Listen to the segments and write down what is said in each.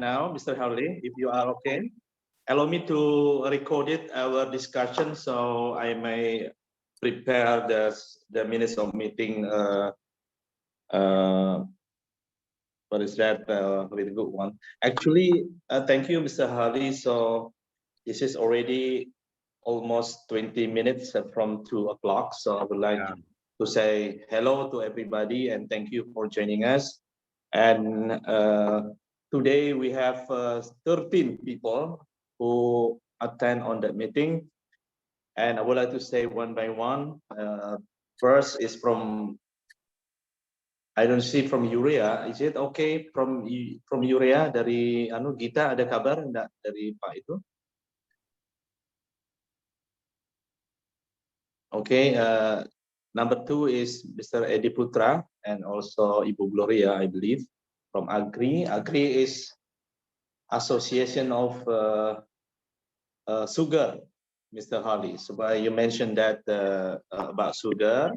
now, Mr. Harley, if you are okay. Allow me to record it, our discussion, so I may prepare the minutes of meeting. What is that? With a good one. Actually, thank you, Mr. Harley. So this is already almost 20 minutes from 2 o'clock. So I would like to say hello to everybody and thank you for joining us. And today we have 13 people who attend on that meeting. And I would like to say one by one. First is from, I don't see from urea. Is it okay from urea dari Gita, ada kabar enggak dari Pak itu? Okay, number 2 is Mr. Edi Putra and also Ibu Gloria, I believe, from Agri. Agri is Association of Sugar, Mr. Harley. So you mentioned that about sugar,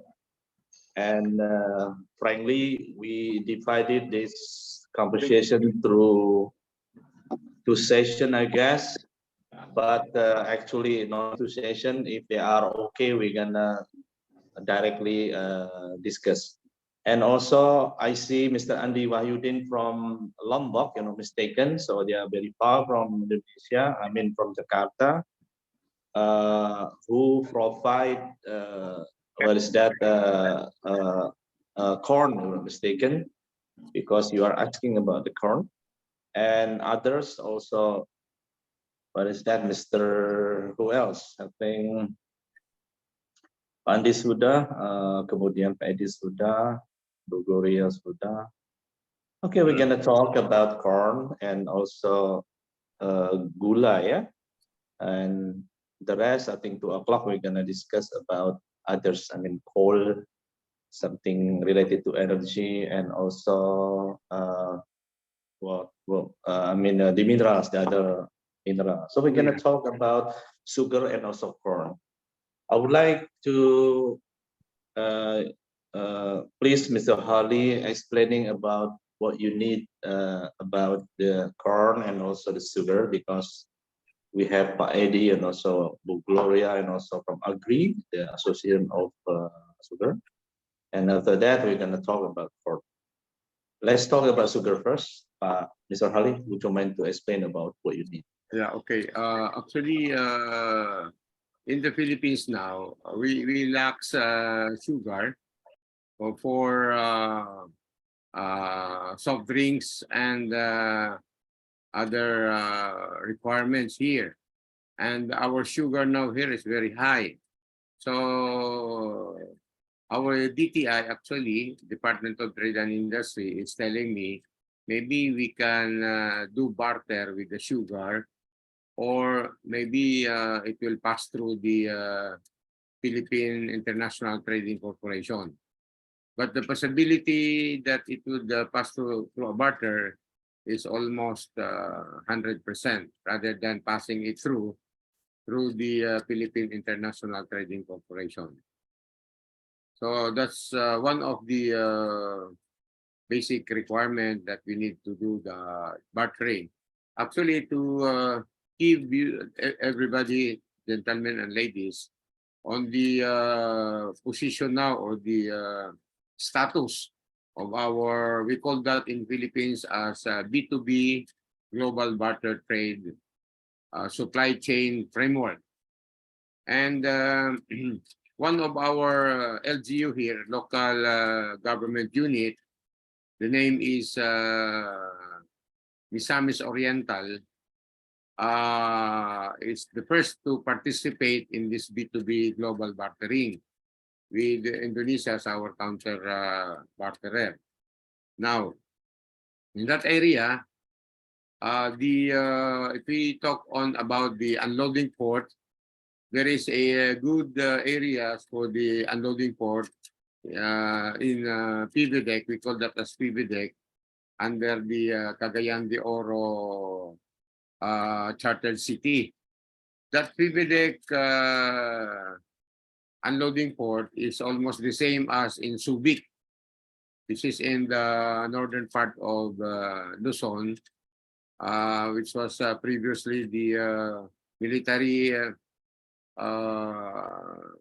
and frankly, we divided this conversation through 2 sessions, I guess. But actually, not 2 sessions. If they are okay, we're gonna directly discuss. And also, I see Mr. Andi Wahyudin from Lombok, mistaken. So they are very far from Indonesia. I mean, from Jakarta, who provide what is that? Corn, mistaken, because you are asking about the corn, and others also. What is that, Mr. Who else? I think Andi sudah, kemudian Pak Edi sudah, Bu Gloria sudah. Okay, we're gonna talk about corn and also gula, yeah, and the rest. I think 2 o'clock we're gonna discuss about others. I mean, coal, something related to energy, and also the minerals, the other minerals. So we're gonna talk about sugar and also corn. I would like to please, Mr. Harley, explaining about what you need about the corn and also the sugar, because we have Pak Edi and also Bu Gloria and also from Agri, the Association of Sugar. And after that, we're going to talk about corn. Let's talk about sugar first. Mr. Harley, would you mind to explain about what you need? Yeah, okay. Actually, in the Philippines now, we lack sugar for soft drinks and other requirements here. And our sugar now here is very high. So our DTI, actually, Department of Trade and Industry, is telling me maybe we can do barter with the sugar, or maybe it will pass through the Philippine International Trading Corporation. But the possibility that it would pass through a barter is almost 100%, rather than passing it through the Philippine International Trading Corporation. So that's one of the basic requirement that we need to do the bartering. Actually, to give everybody, gentlemen and ladies, on the position now, or the status of our, we call that in Philippines as B2B global barter trade supply chain framework. And one of our LGU here, local government unit, the name is Misamis Oriental, is the first to participate in this B2B global bartering, with Indonesia as our counter barterer. Now, in that area, if we talk on about the unloading port, there is a good area for the unloading port in PVDEC. We call that as PVDEC, under the Cagayan de Oro chartered city. That PVDEC unloading port is almost the same as in Subic. This is in the northern part of Luzon. which was previously the military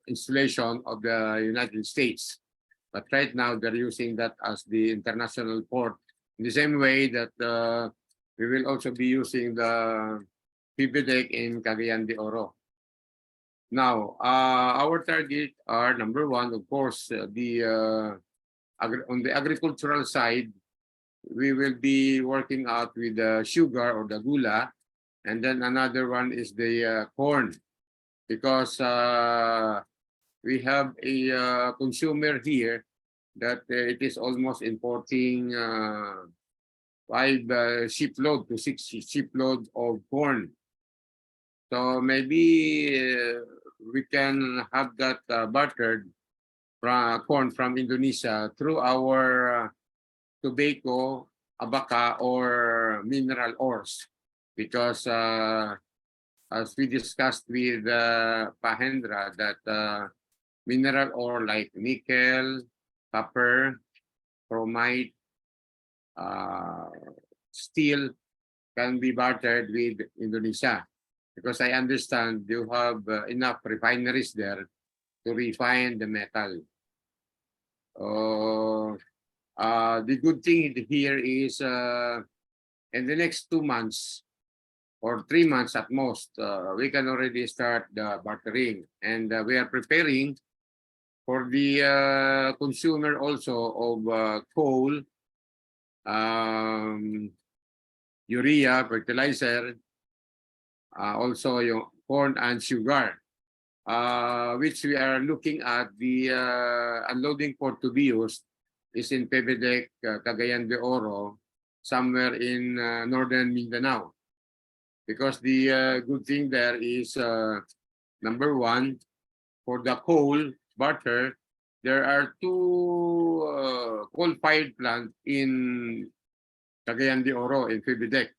installation of the United States. But right now, they're using that as the international port. In the same way that we will also be using the PBDEC in Cagayan de Oro. Now, our target are number one, of course, on the agricultural side, we will be working out with the sugar or the gula, and then another one is the corn, because we have a consumer here that it is almost importing 5 shipload to 6 shipload of corn. So maybe we can have that bartered from corn from Indonesia through our tobacco, abaca, or mineral ores, because as we discussed with Pak Hendra, that mineral ore like nickel, copper, chromite, steel can be bartered with Indonesia, because I understand you have enough refineries there to refine the metal. The good thing here is in the next 2 months or 3 months at most, we can already start the bartering, and we are preparing for the consumer also of coal, urea, fertilizer, also yung corn and sugar, which we are looking at. The unloading port to be used is in PBDEC, Cagayan de Oro, somewhere in northern Mindanao. Because the good thing there is, number one, for the coal barter, there are 2 coal-fired plants in Cagayan de Oro, in PBDEC.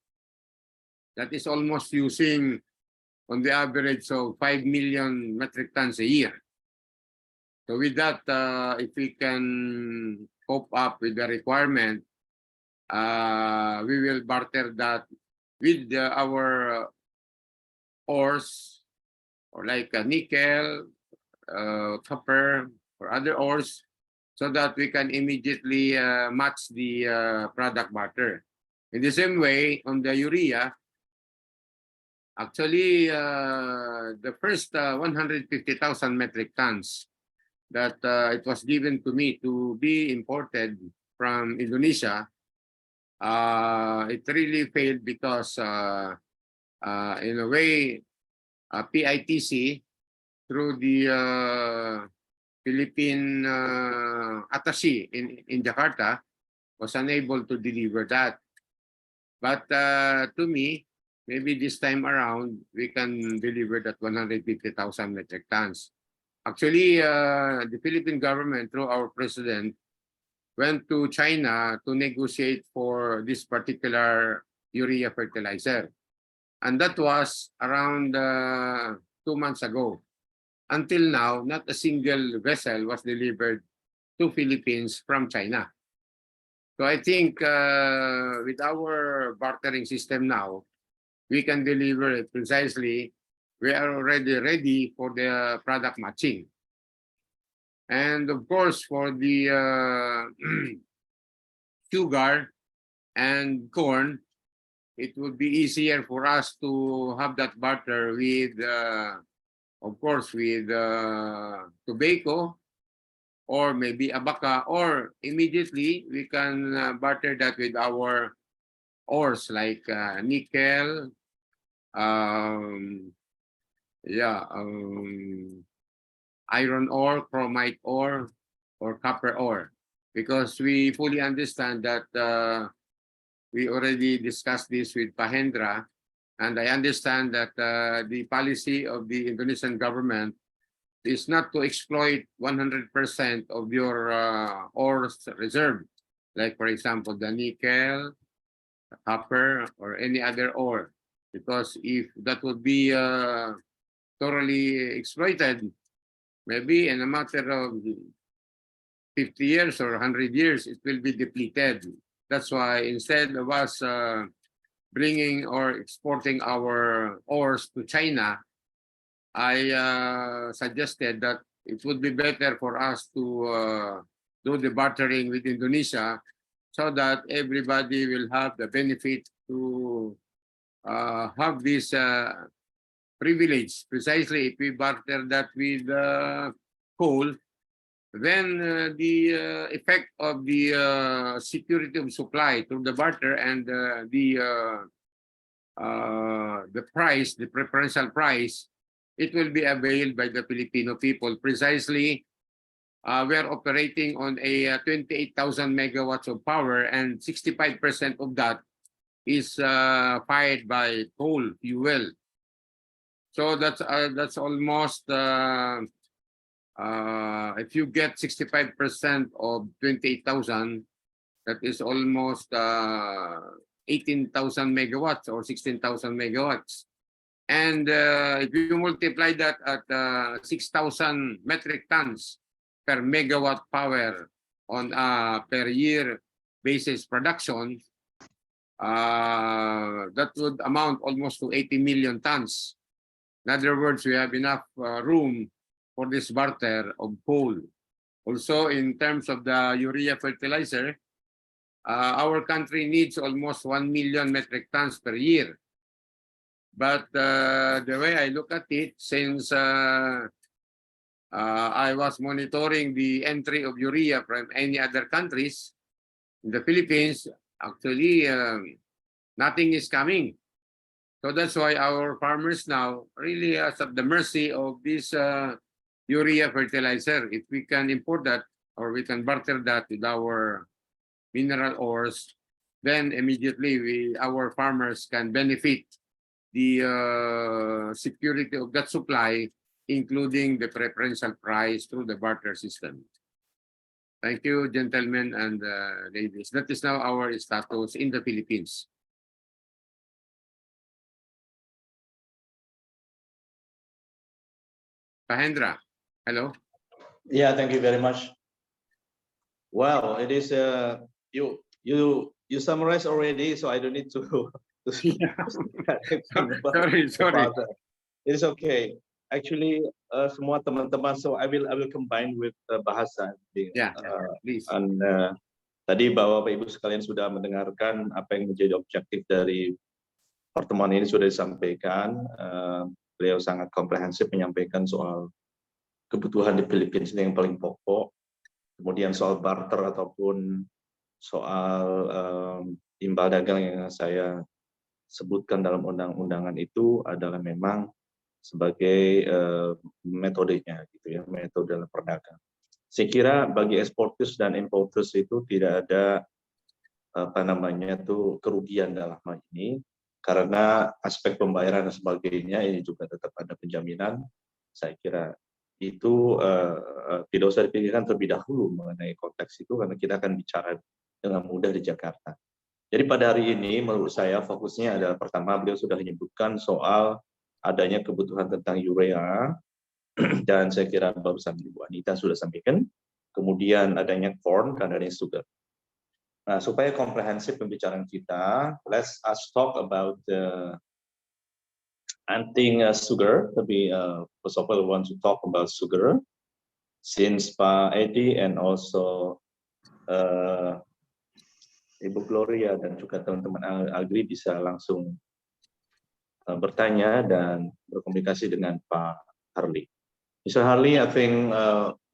That is almost using, on the average of 5 million metric tons a year. So with that, if we can cope up with the requirement, we will barter that with our ores, or like nickel, copper, or other ores, so that we can immediately match the product barter. In the same way, on the urea, actually, the first 150,000 metric tons that it was given to me to be imported from Indonesia, it really failed because, in a way, PITC, through the Philippine attaché in Jakarta, was unable to deliver that. But to me, maybe this time around, we can deliver that 150,000 metric tons. Actually, the Philippine government, through our president, went to China to negotiate for this particular urea fertilizer. And that was around 2 months ago. Until now, not a single vessel was delivered to Philippines from China. So I think with our bartering system now, we can deliver it precisely. We are already ready for the product matching. And of course, for the sugar and corn, it would be easier for us to have that barter with, of course, with tobacco, or maybe abaca, or immediately we can barter that with our ores like nickel, iron ore, chromite ore, or copper ore, because we fully understand that we already discussed this with Pak Hendra, and I understand that the policy of the Indonesian government is not to exploit 100% of your ores reserve, like for example the nickel, the copper, or any other ore, because if that would be thoroughly exploited, maybe in a matter of 50 years or 100 years, it will be depleted. That's why instead of us bringing or exporting our ores to China, I suggested that it would be better for us to do the bartering with Indonesia so that everybody will have the benefit to have this privilege. Precisely, if we barter that with coal, then the effect of the security of supply through the barter and the price, the preferential price, it will be availed by the Filipino people. Precisely, we are operating on a 28,000 megawatts of power, and 65% of that is fired by coal fuel. So that's almost if you get 65% of 28,000, that is almost 18,000 megawatts or 16,000 megawatts. And if you multiply that at 6,000 metric tons per megawatt power on per year basis production, that would amount almost to 80 million tons. In other words, we have enough room for this barter of coal. Also, in terms of the urea fertilizer, our country needs almost 1 million metric tons per year. But the way I look at it, since I was monitoring the entry of urea from any other countries, in the Philippines, actually, nothing is coming. So that's why our farmers now really are at the mercy of this urea fertilizer. If we can import that or we can barter that with our mineral ores, then immediately our farmers can benefit the security of that supply, including the preferential price through the barter system. Thank you, gentlemen and ladies. That is now our status in the Philippines. Pak Hendra, hello. Yeah, thank you very much. Wow, it is you summarized already, so I don't need to. Sorry. It's okay. Actually, semua teman-teman, so I will combine with bahasa. Yeah, please. And tadi Bapak Ibu sekalian sudah mendengarkan apa yang menjadi objektif dari pertemuan ini sudah disampaikan. Beliau sangat komprehensif menyampaikan soal kebutuhan di Filipina yang paling pokok, kemudian soal barter ataupun soal imbal dagang yang saya sebutkan dalam undang-undangan itu adalah memang sebagai metodenya, gitu ya, metode dalam perdagangan. Saya kira bagi eksportis dan importis itu tidak ada kerugian dalam hal ini, karena aspek pembayaran dan sebagainya ini juga tetap ada penjaminan. Saya kira itu tidak usah dipikirkan terlebih dahulu mengenai konteks itu, karena kita akan bicara dengan mudah di Jakarta. Jadi pada hari ini menurut saya fokusnya adalah pertama, beliau sudah menyebutkan soal adanya kebutuhan tentang urea, dan saya kira barusan Ibu Anita sudah sampaikan, kemudian adanya corn dan adanya sugar. Nah, supaya komprehensif pembicaraan kita, let's us talk about sugar. Tapi first of all, I want to talk about sugar, since Pak Edi and also Ibu Gloria dan juga teman-teman Agri bisa langsung bertanya dan berkomunikasi dengan Pak Harley. Mr. Harley, I think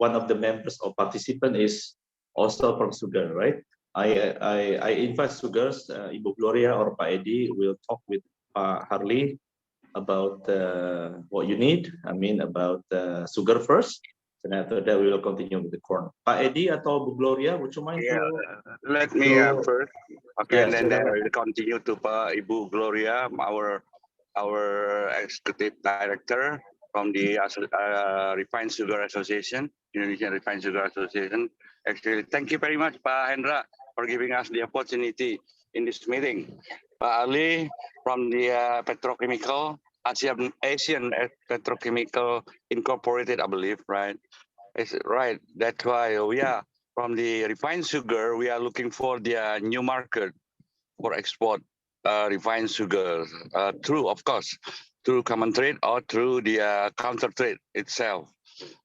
one of the members or participant is also from sugar, right? I invite sugars, Ibu Gloria or Pak Edi will talk with Pak Harley about what you need. I mean about sugar first. And after that, we will continue with the corn. Pak Edi atau Bu Gloria, would you mind? Yeah, let me first. Okay, yes, and then we'll continue to Ibu Gloria, our executive director from the Refined Sugar Association, Indonesian Refined Sugar Association. Actually, thank you very much, Pak Hendra, for giving us the opportunity in this meeting. Pak Ali from the petrochemical. Asian Petrochemical Incorporated, I believe, right? It's right. That's why we are from the refined sugar. We are looking for the new market for export. refined sugar through, of course, through common trade or through the counter trade itself.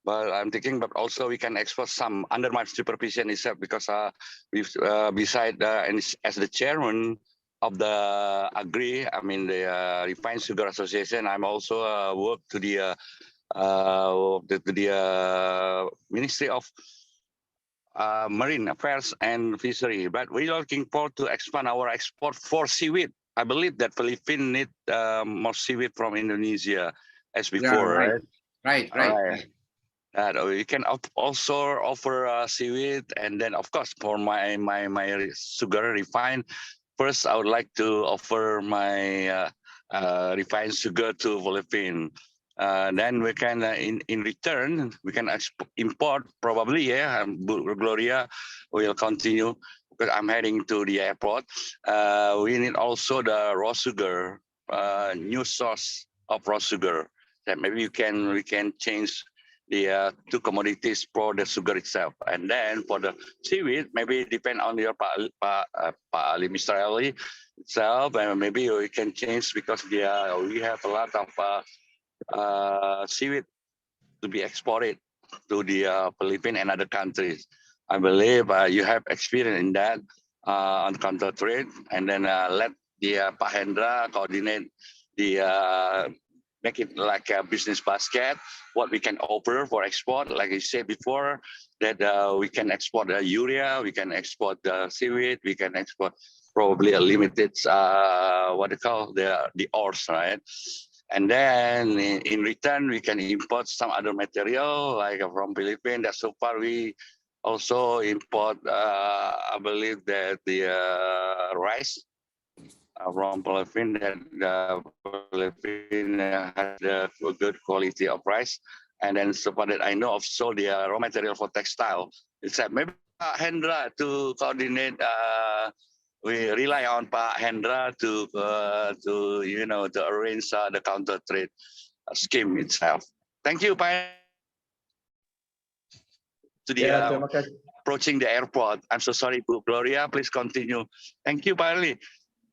But I'm thinking, but also we can export some under my supervision itself, because beside and as the chairman of the AGRI, I mean the Refined Sugar Association, I'm also work to the Ministry of Marine Affairs and Fishery. But we're looking forward to expand our export for seaweed. I believe that Philippines need more seaweed from Indonesia as before, right. right? Right. We can also offer seaweed, and then of course for my sugar refined. First, I would like to offer my refined sugar to Philippines. Then we can, in return, we can import probably. Yeah, Gloria will continue because I'm heading to the airport. We need also the raw sugar, new source of raw sugar. That maybe we can change the two commodities for the sugar itself, and then for the seaweed, maybe depend on your Ali, Mr. Ali itself, and maybe we can change because we have a lot of seaweed to be exported to the Philippines and other countries. I believe you have experience in that on counter trade, and then let the Pak Hendra coordinate the make it like a business basket, what we can offer for export. Like I said before, that we can export the urea, we can export the seaweed, we can export probably a limited, what they call the ores, right? And then in return, we can import some other material like from Philippines. That so far we also import, I believe that the rice from Philippines, that the Philippines has a good quality of rice. And then so far that I know of, so the raw material for textile. It's maybe Pak Hendra to coordinate. We rely on Pak Hendra to to arrange the counter trade scheme itself. Thank you, Pak. To the approaching the airport. I'm so sorry, Bu Gloria. Please continue. Thank you, Pak Ali.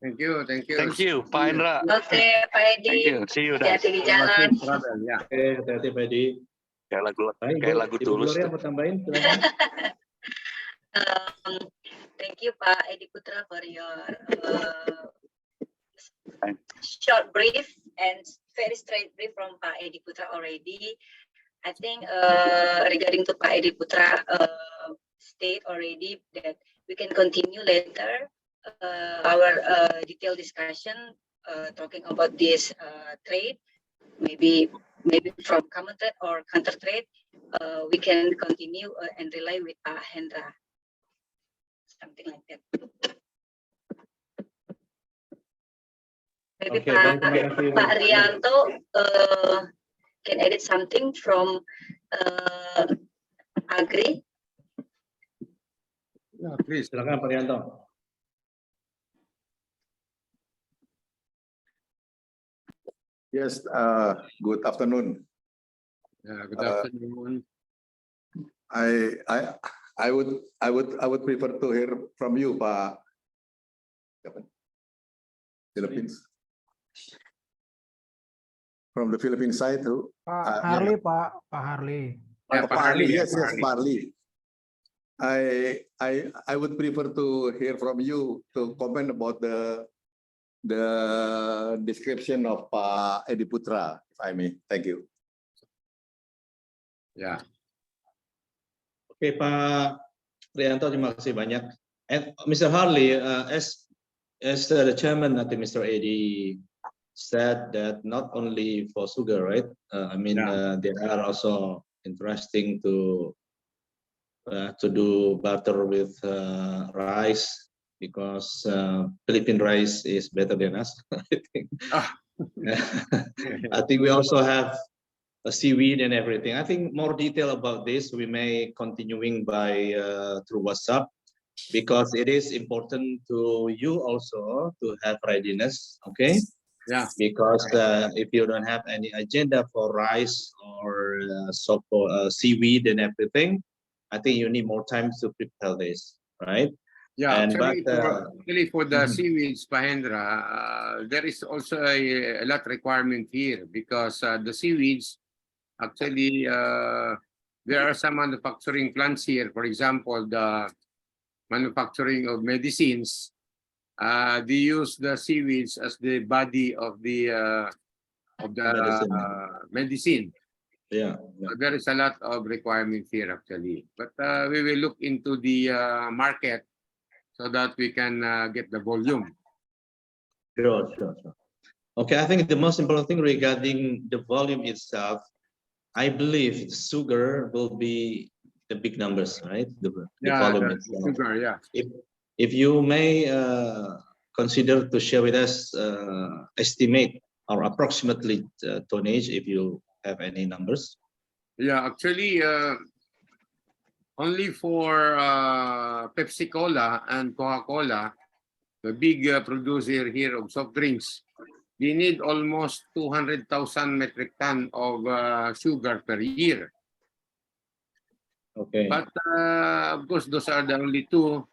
Thank you. Thank you, Pak Hendra. Oke, Pak Edi. Thank you. See you. Hati-hati di jalan. Ya. Oke, hati-hati Pak Edi. Kayak lagu Ibu Tulus. Gloria mau tambahin? Silakan. Thank you, Pak Edi Putra, for your short brief and very straight brief from Pak Edi Putra already. I think regarding to Pak Edi Putra state already that we can continue later our detailed discussion talking about this trade, maybe from common trade or counter trade. We can continue and rely with Pak Hendra, something like that. Maybe Okay, Pak Rianto can edit something from Agri. Yeah, please. Silakan Pak Rianto. Yes, good afternoon. Yeah, good afternoon. I would prefer to hear from you, Pak. Philippines. From the Philippine side, who? Pak Harley, Pak Harley. Yeah, Pak Harley. Yes, Pak Harley. I would prefer to hear from you to comment about the description of Pak Edi Putra, if I may. Thank you. Ya. Oke, Pak Rianto, terima kasih banyak. And Mr. Harley, as the chairman, I think Mr. Edi said that not only for sugar, right? There are also interesting to do barter with rice, because Philippine rice is better than us. I think. I think we also have a seaweed and everything. I think more detail about this we may continuing by through WhatsApp, because it is important to you also to have readiness. Okay. Yeah. Because if you don't have any agenda for rice or seaweed and everything, I think you need more time to prepare this, right? Yeah, And but actually for the mhm. seaweeds, Pak Hendra, there is also a lot requirement here because the seaweeds actually there are some manufacturing plants here. For example, the manufacturing of medicines. They use the seaweeds as the body of the Medicine. medicine. Yeah. There is a lot of requirements here actually, but we will look into the market so that we can get the volume. Sure. Okay, I think the most important thing regarding the volume itself, I believe sugar will be the big numbers, right? The volume The itself. sugar, yeah. If you may consider to share with us estimate or approximately tonnage, if you have any numbers. Yeah, actually, only for Pepsi Cola and Coca-Cola, the big producer here of soft drinks, they need almost 200,000 metric ton of sugar per year. Okay. But of course, those are the only two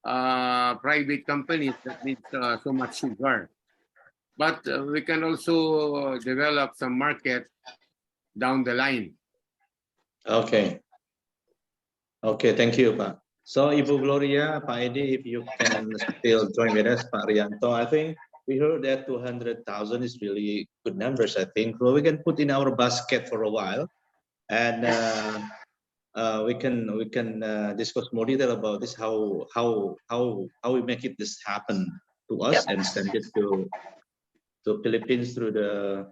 private companies that need so much sugar. But we can also develop some market down the line. Okay. Okay, thank you, Pak. So, Ibu Gloria, Pak Edi, if you can still join with us, Pak Rianto, I think we heard that 200,000 is really good numbers, I think. So we can put in our basket for a while, and we can discuss more detail about this, how we make it this happen to us and send it to Philippines through the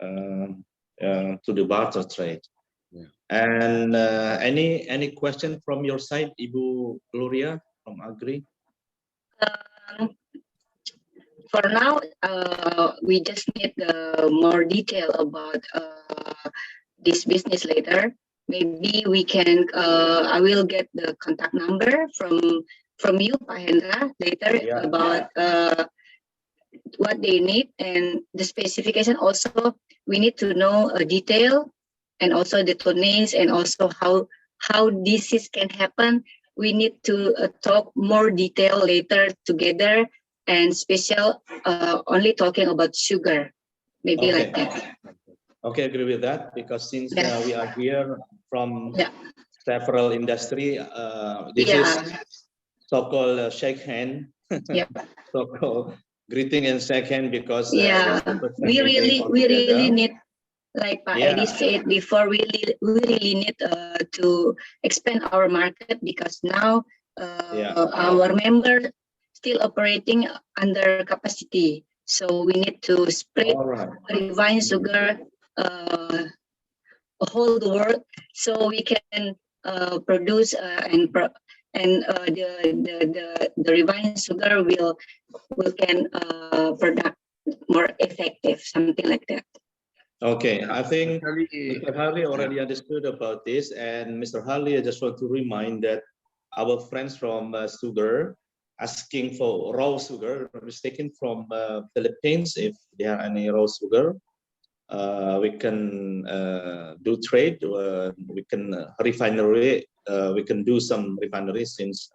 to the barter trade. Yeah. And any question from your side, Ibu Gloria from Agri? For now, we just need more detail about this business later. Maybe we can. I will get the contact number from you, Pak Hendra, later about what they need and the specification. Also, we need to know a detail and also the tonnage and also how this can happen. We need to talk more detail later together and special only talking about sugar, maybe like that. Okay, agree with that because since we are here from several industry, this is so-called shake hand, so-called greeting and shake hand because we really need, like Pak Edi said before, we really need to expand our market because now our members still operating under capacity. So we need to spread refined sugar whole the world so we can produce and the refined sugar will can product more effective, something like that. Okay, I think Mr. Harley already understood about this, and Mr. Harley, I just want to remind that our friends from sugar asking for raw sugar, mistaken from Philippines. If there are any raw sugar, we can do trade. We can refinery. We can do some refinery since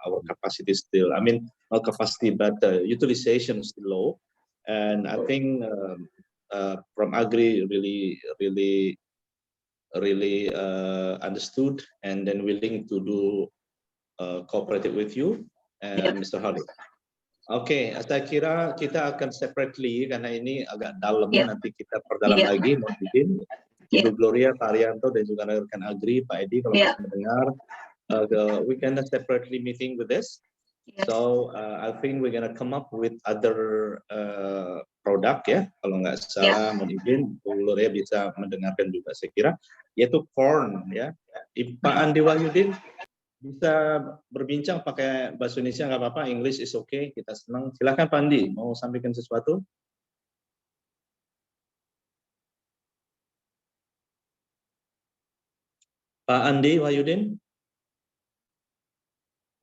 our capacity is still. I mean, not capacity, but utilization is still low, and I think. From Agri really understood and then willing to do cooperative with you and Mr. Harley. Oke, saya kira kita akan separately karena ini agak dalam nanti kita perdalam lagi mungkin Ibu Gloria, Pak Arianto dan juga rekan Agri, Pak Edi kalau bisa mendengar. We can separately meeting with this. So I think we're gonna come up with other produk ya, kalau nggak salah mungkin Bu Gloria bisa mendengarkan juga saya kira, yaitu corn ya. Pak Andi Wahyudin bisa berbincang pakai bahasa Indonesia nggak apa-apa, English is okay, kita senang. Silakan Pak Andi, mau sampaikan sesuatu? Pak Andi Wahyudin?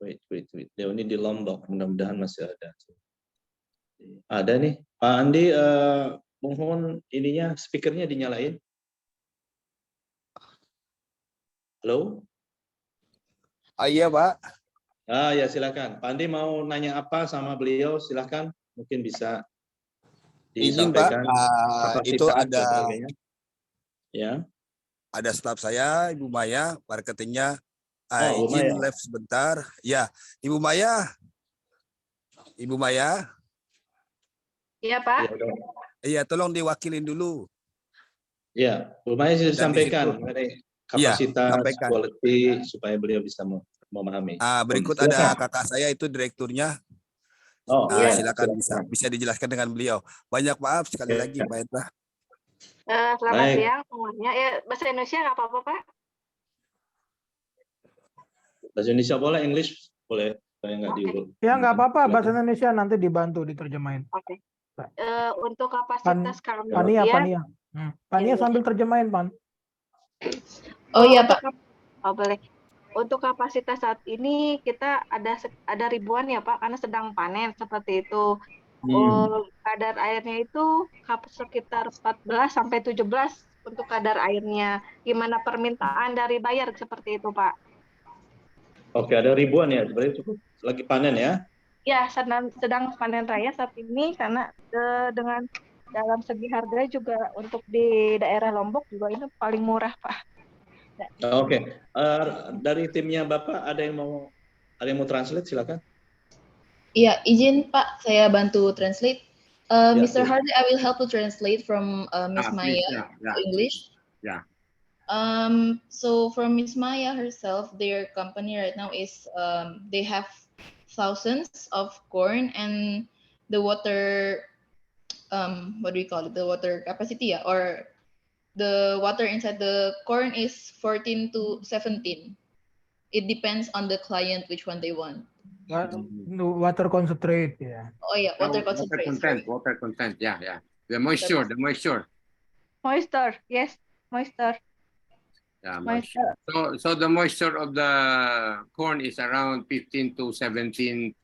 Wait. Dia ini di Lombok, mudah-mudahan masih ada. Ada nih, Pak Andi, mohon ininya speakernya dinyalain. Halo? Iya Pak. Ya silakan. Pak Andi mau nanya apa sama beliau? Silakan. Mungkin bisa Izin Pak, disampaikan itu kapasitas dan sebagainya. Ya. ada staf saya, Ibu Maya, marketingnya. Oh, Bu Izin Maya. live sebentar. Ya, Ibu Maya. Ibu Maya. Iya, Ya, Pak. udah. Iya, tolong diwakilin dulu. Ya, Bu Maya sudah Dan di disampaikan situ, mengenai iya, kapasitas, sampaikan. quality supaya beliau bisa memahami. Berikut Silakan. ada kakak saya itu direkturnya. Oh, iya, Silakan silakan. bisa dijelaskan dengan beliau. Banyak maaf sekali Ya. lagi Pak Hendra. Selamat Baik. siang semuanya. Ya, bahasa Indonesia nggak apa-apa, Pak? Bahasa Indonesia boleh, English boleh. Saya nggak Oke. diurut. Ya nggak apa-apa, Silakan. bahasa Indonesia nanti dibantu diterjemahin. Oke. Untuk kapasitas kami Pania, ya. Pania. Pania Iya. sambil terjemahin, Pan. Oh iya Pak. Oh boleh. Untuk kapasitas saat ini kita ada ribuan ya Pak, karena sedang panen seperti itu. Kadar airnya itu sekitar 14 sampai 17 untuk kadar airnya. Gimana permintaan dari buyer seperti itu Pak? Oke, ada ribuan ya. Berarti cukup lagi panen ya. Ya, sedang panen raya saat ini karena dengan dalam segi harga juga untuk di daerah Lombok juga ini paling murah Pak. Oke. Dari timnya Bapak ada yang mau translate, silakan. Iya, izin Pak, saya bantu translate. Ya, Mr. please. Harley, I will help you translate from Miss Maya to English. Yeah. So from Miss Maya herself, their company right now is they have thousands of corn and the water, what do we call it? The water capacity, yeah, or the water inside the corn is 14 to 17. It depends on the client which one they want. Water concentrate ya. Oh yeah, water concentrate. Water content. Yeah. The moisture. Moisture, yes, moisture. Yeah, moisture. So the moisture of the corn is around 15 to 17%.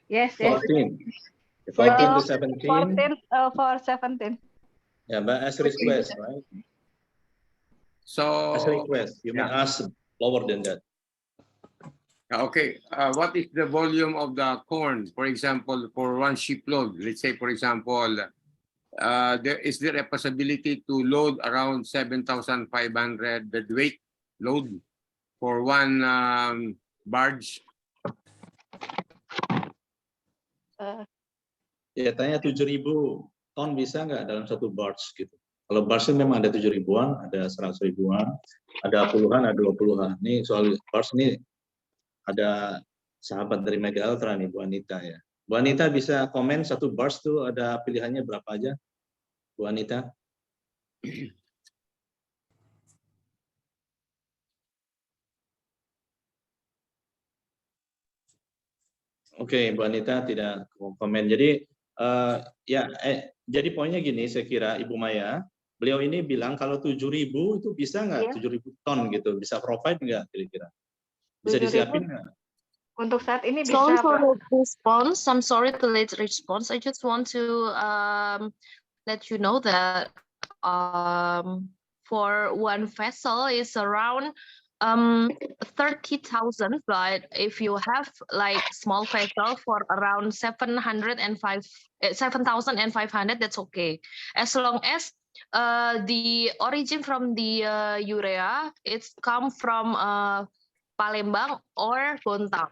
Yes. 14 to 17. 14 for 17. Yeah, but as request, right? So As request, you may ask lower than that. Okay, what is the volume of the corn, for example, for one shipload? Let's say, for example, is there a possibility to load around 7,500 deadweight load for one barge? Ya, tanya 7.000 ton bisa nggak dalam satu barge gitu. Kalau barge memang ada 7.000-an, ada 100 ribuan, ada puluhan, ada 20-an. Ini soal barge ini ada sahabat dari Mega Ultra nih, Bu Anita ya. Bu Anita bisa komen satu barge tuh ada pilihannya berapa aja, Bu Anita? Oke, Bu Anita tidak komen. Jadi jadi poinnya gini, saya kira Ibu Maya, beliau ini bilang kalau 7.000 itu bisa nggak 7.000 ton gitu, bisa provide nggak kira-kira? Bisa disiapin nggak? Untuk saat ini bisa. Sorry for the response. I'm sorry to late response. I just want to let you know that for one vessel is around 30,000, but if you have like small vessel for around 7,500, that's okay. As long as the origin from the urea, it's come from Palembang or Bontang.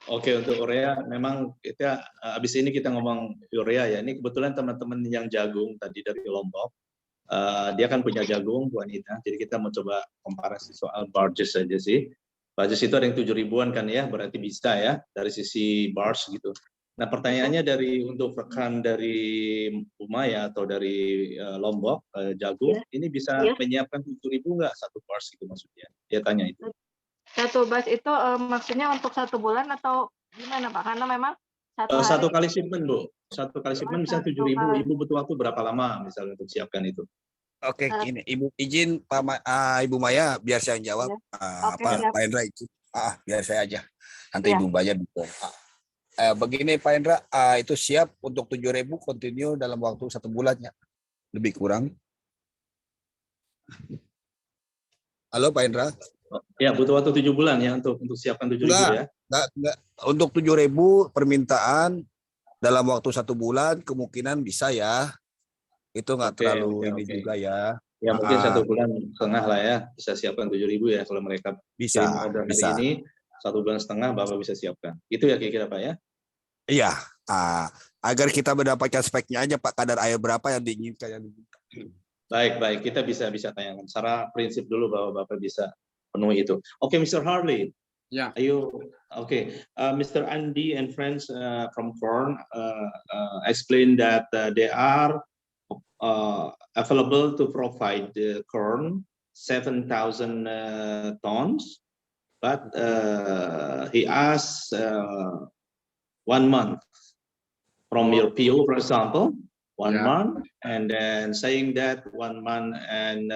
Oke, untuk urea memang kita habis ini kita ngomong urea ya. Ini kebetulan teman-teman yang jagung tadi dari Lombok, dia kan punya jagung, Bu Anita. Jadi kita mau coba komparasi soal barges saja sih. Barges itu ada yang 7.000-an kan ya, berarti bisa ya dari sisi barge gitu. Nah pertanyaannya untuk rekan dari Umaya atau dari Lombok, jagung, ini bisa menyiapkan 7.000 nggak satu barge gitu maksudnya? Dia tanya itu. Satu bus itu maksudnya untuk 1 bulan atau gimana Pak? Karena memang satu kali shipment Bu, satu kali shipment bisa 7.000. Ibu butuh waktu berapa lama misalnya untuk siapkan itu? Oke, gini, Ibu izin Ibu Maya biar saya jawab. Pak Hendra izin. Biar saya aja. Nanti Ibu Maya bisa. Begini Pak Hendra, itu siap untuk 7.000 continue dalam waktu 1 bulannya, lebih kurang. Halo Pak Hendra. Ya, butuh waktu 7 bulan ya untuk siapkan 7.000 ya. Enggak. Untuk 7.000 permintaan dalam waktu 1 bulan kemungkinan bisa ya. Itu enggak terlalu ini juga ya. Ya mungkin 1 bulan setengah lah ya, bisa siapkan 7.000 ya kalau mereka kirim order hari ini, 1 bulan setengah Bapak bisa siapkan. Itu ya kira-kira Pak ya? Iya, agar kita mendapatkan speknya aja Pak, kadar air berapa yang diinginkan. Baik, kita bisa tanyakan. Secara prinsip dulu bahwa Bapak bisa penuhi itu. Oke, Mr. Harley. Yeah. Mr. Andy and friends from Corn explained that they are available to provide the corn 7,000 tons, but he asked 1 month from your PO, for example, 1 month, and then saying that 1 month and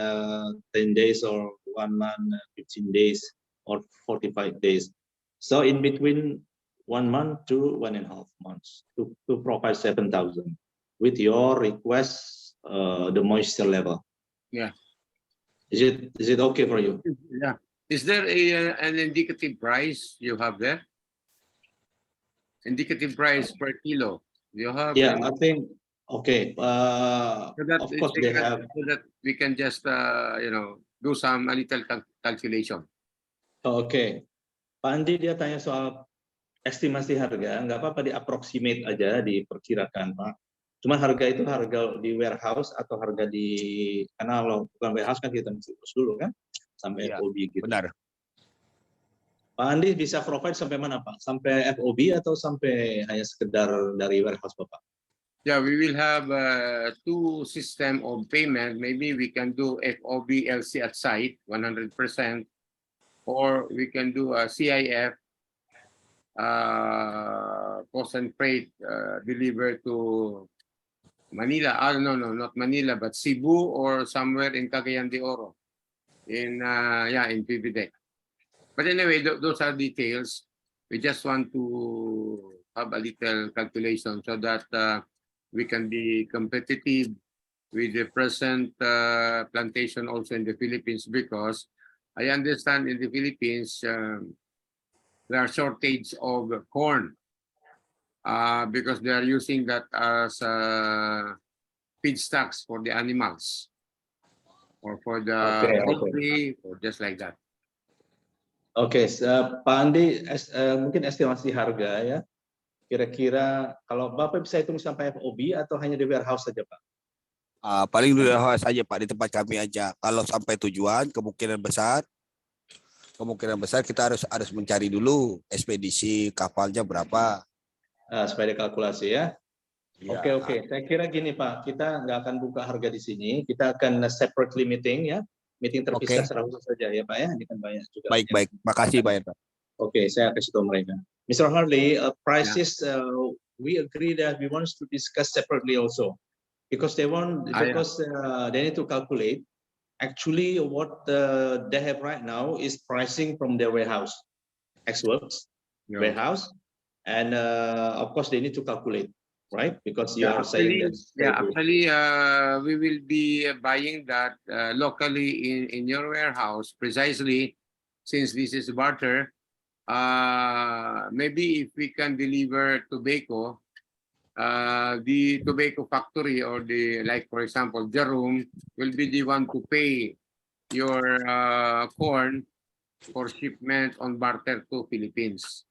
10 days or 1 month 15 days or 45 days. So in between 1 month to 1.5 months to provide 7,000 with your request, the moisture level. Yeah. Is it okay for you? Yeah. Is there an indicative price you have there? Indicative price per kilo. Do you have? Yeah, I think. Okay. Of course they have. So that we can just do some a little calculation. Oke, Pak Andi dia tanya soal estimasi harga, nggak apa-apa di approximate aja, diperkirakan Pak. Cuma harga itu harga di warehouse atau harga di, karena kalau bukan warehouse kan kita mesti terus dulu kan, sampai FOB gitu. Benar. Pak Andi bisa provide sampai mana Pak? Sampai FOB atau sampai hanya sekedar dari warehouse Bapak? Yeah, we will have 2 system of payment. Maybe we can do FOB LC at site 100%, or we can do a CIF, post and freight delivered to Manila. No, not Manila, but Cebu or somewhere in Cagayan de Oro, in PBDEC. But anyway, those are details. We just want to have a little calculation so that we can be competitive with the present plantation also in the Philippines, because I understand in the Philippines there are shortage of corn because they are using that as feedstocks for the animals or for the poultry or just like that. Oke, Pak Andi, mungkin estimasi harga ya. Kira-kira kalau Bapak bisa hitung sampai FOB atau hanya di warehouse saja Pak? Paling di warehouse saja Pak, di tempat kami aja. Kalau sampai tujuan kemungkinan besar kita harus mencari dulu ekspedisi kapalnya berapa. Supaya dikalkulasi ya. Oke. Saya kira gini Pak, kita nggak akan buka harga di sini. Kita akan separately meeting ya. Meeting terpisah secara khusus saja ya Pak ya. Ini kan banyak juga. Baik. Makasih Pak. Oke, saya kasih tahu mereka. Mr. Harley, prices we agree that we want to discuss separately also, because they need to calculate. Actually, what they have right now is pricing from their warehouse, ex-works warehouse, and of course they need to calculate, right? Because you are saying that. Actually, we will be buying that locally in your warehouse, precisely since this is barter. Maybe if we can deliver tobacco, the tobacco factory or like for example Jerome will be the one to pay your corn for shipment on barter to Philippines.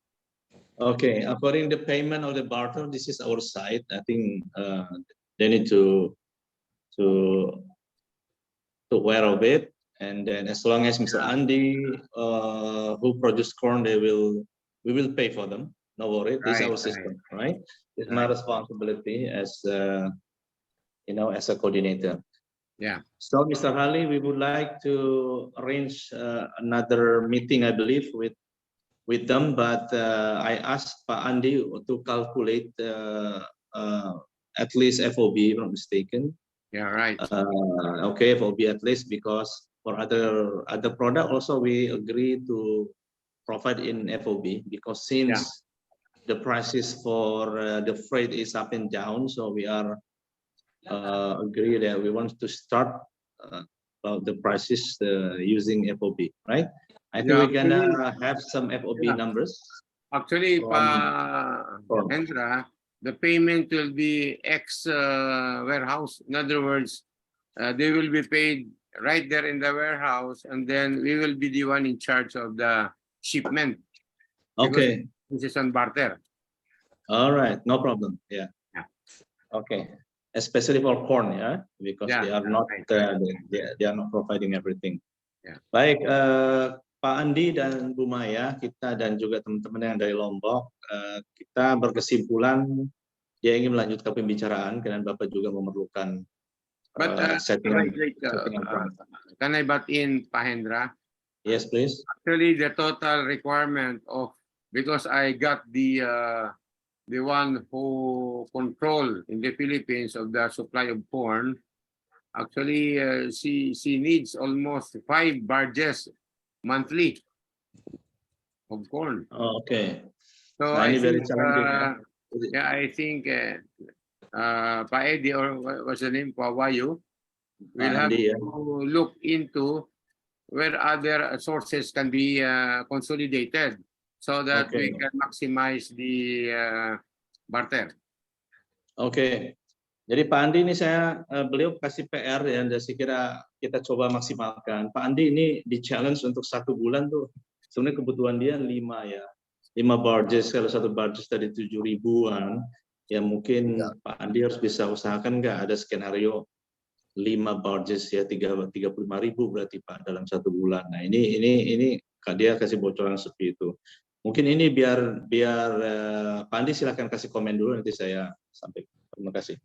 Okay, according the payment of the barter, this is our side. I think they need to aware of it, and then as long as Mr. Andy who produce corn, we will pay for them. No worry, this is our system, right? It's my responsibility as as a coordinator. Yeah. So, Mr. Harley, we would like to arrange another meeting, I believe, with them. But I asked Pak Andi to calculate at least FOB, if I'm not mistaken. Yeah, right. Okay, FOB at least, because for other product also we agree to provide in FOB, because since the prices for the freight is up and down, so we are agree that we want to start about the prices using FOB, right? I think Yeah, we're gonna have some FOB numbers. Actually, From- Pa Hendra, the payment will be ex warehouse. In other words, they will be paid right there in the warehouse, and then we will be the one in charge of the shipment. Okay, This is on barter. all right, no problem. Yeah. Yeah. Okay, especially for corn, yeah, because Yeah, they are yeah, not right. they are not providing everything. Yeah. Baik, Pak Andi dan Bu Maya, kita dan juga teman-teman yang dari Lombok, kita berkesimpulan dia ingin melanjutkan pembicaraan karena Bapak juga memerlukan But settingan. can I butt in, Pa Hendra? Yes, please. Actually, the total requirement of, because I got the one who control in the Philippines of the supply of corn. Actually, she needs almost 5 barges monthly of corn. Oh, okay. So Nah, I ini very think, challenging. yeah, I think Pa Eddie, or what's the name, Pa Wayu, will have Andi, ya. to look into where other sources can be consolidated so that we Okay. can maximize the barter. Oke. Jadi Pak Andi ini beliau kasih PR ya, dan saya kira kita coba maksimalkan. Pak Andi ini di challenge untuk 1 bulan tuh, sebenarnya kebutuhan dia 5 ya. 5 barges, kalau 1 barges tadi 7 ribuan, ya mungkin Ya. Pak Andi harus bisa usahakan nggak ada skenario 5 barges ya 35.000 berarti Pak dalam 1 bulan. Nah ini Kak dia kasih bocoran seperti itu. Mungkin ini biar Pak Andi silakan kasih komen dulu nanti saya sampaikan. Terima kasih.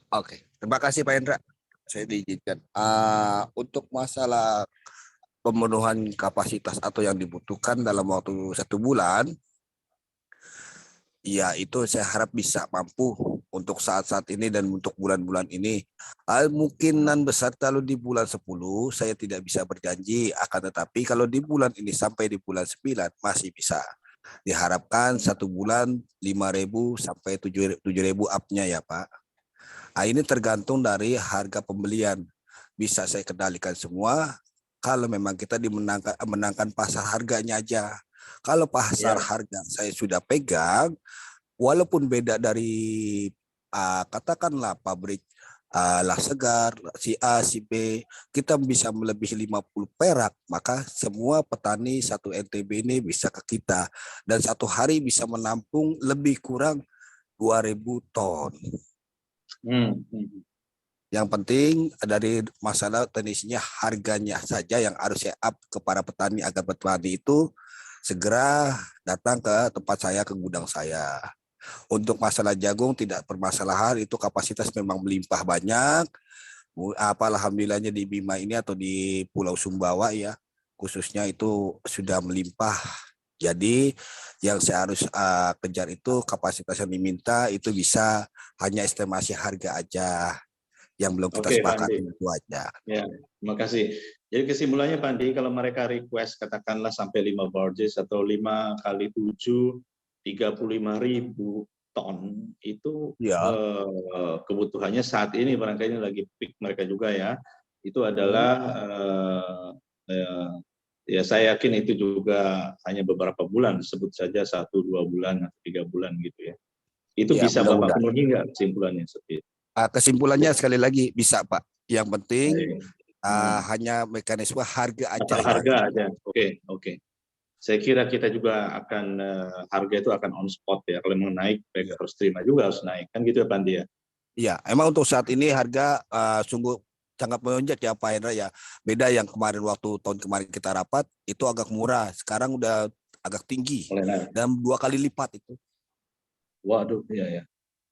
Oke, terima kasih Pak Hendra. Saya diizinkan. Untuk masalah pemenuhan kapasitas atau yang dibutuhkan dalam waktu 1 bulan, ya itu saya harap bisa mampu untuk saat-saat ini dan untuk bulan-bulan ini. Kemungkinan besar kalau di bulan 10 saya tidak bisa berjanji, akan tetapi kalau di bulan ini sampai di bulan 9 masih bisa. Diharapkan 1 bulan 5.000 sampai 7.000 up-nya ya Pak. Ini tergantung dari harga pembelian. Bisa saya kendalikan semua kalau memang kita menangkan pasar harganya aja. Kalau pasar harga saya sudah pegang, walaupun beda dari katakanlah pabrik lah segar, si A, si B, kita bisa melebihi 50 perak, maka semua petani 1 NTB ini bisa ke kita. Dan 1 hari bisa menampung lebih kurang 2.000 ton. Yang penting dari masalah teknisnya harganya saja yang harus saya up ke para petani agar petani itu segera datang ke tempat saya, ke gudang saya. Untuk masalah jagung tidak permasalahan, itu kapasitas memang melimpah banyak. Alhamdulillahnya di Bima ini atau di Pulau Sumbawa ya, khususnya itu sudah melimpah. Jadi yang saya harus kejar itu kapasitas yang diminta itu bisa hanya estimasi harga aja yang belum kita sepakati itu aja. Ya, terima kasih. Jadi kesimpulannya Pak Andi, kalau mereka request katakanlah sampai 5 barges atau 5 kali 7 35.000 ton itu kebutuhannya saat ini barangkali lagi peak mereka juga ya. Itu adalah ya saya yakin itu juga hanya beberapa bulan, sebut saja 1-2 bulan atau 3 bulan gitu ya. Itu ya, bisa Bapak penuhi nggak kesimpulannya seperti itu? Kesimpulannya sekali lagi bisa Pak. Yang penting hanya mekanisme harga aja. Harga aja. Oke. Saya kira kita juga akan harga itu akan on spot ya. Kalau mau naik, mereka harus terima juga harus naik kan gitu ya Pak Andi ya. Iya, emang untuk saat ini harga sungguh sangat melonjak ya Pak Hendra ya. Beda yang kemarin waktu tahun kemarin kita rapat itu agak murah, sekarang udah agak tinggi dan 2 kali lipat itu. Waduh, iya ya.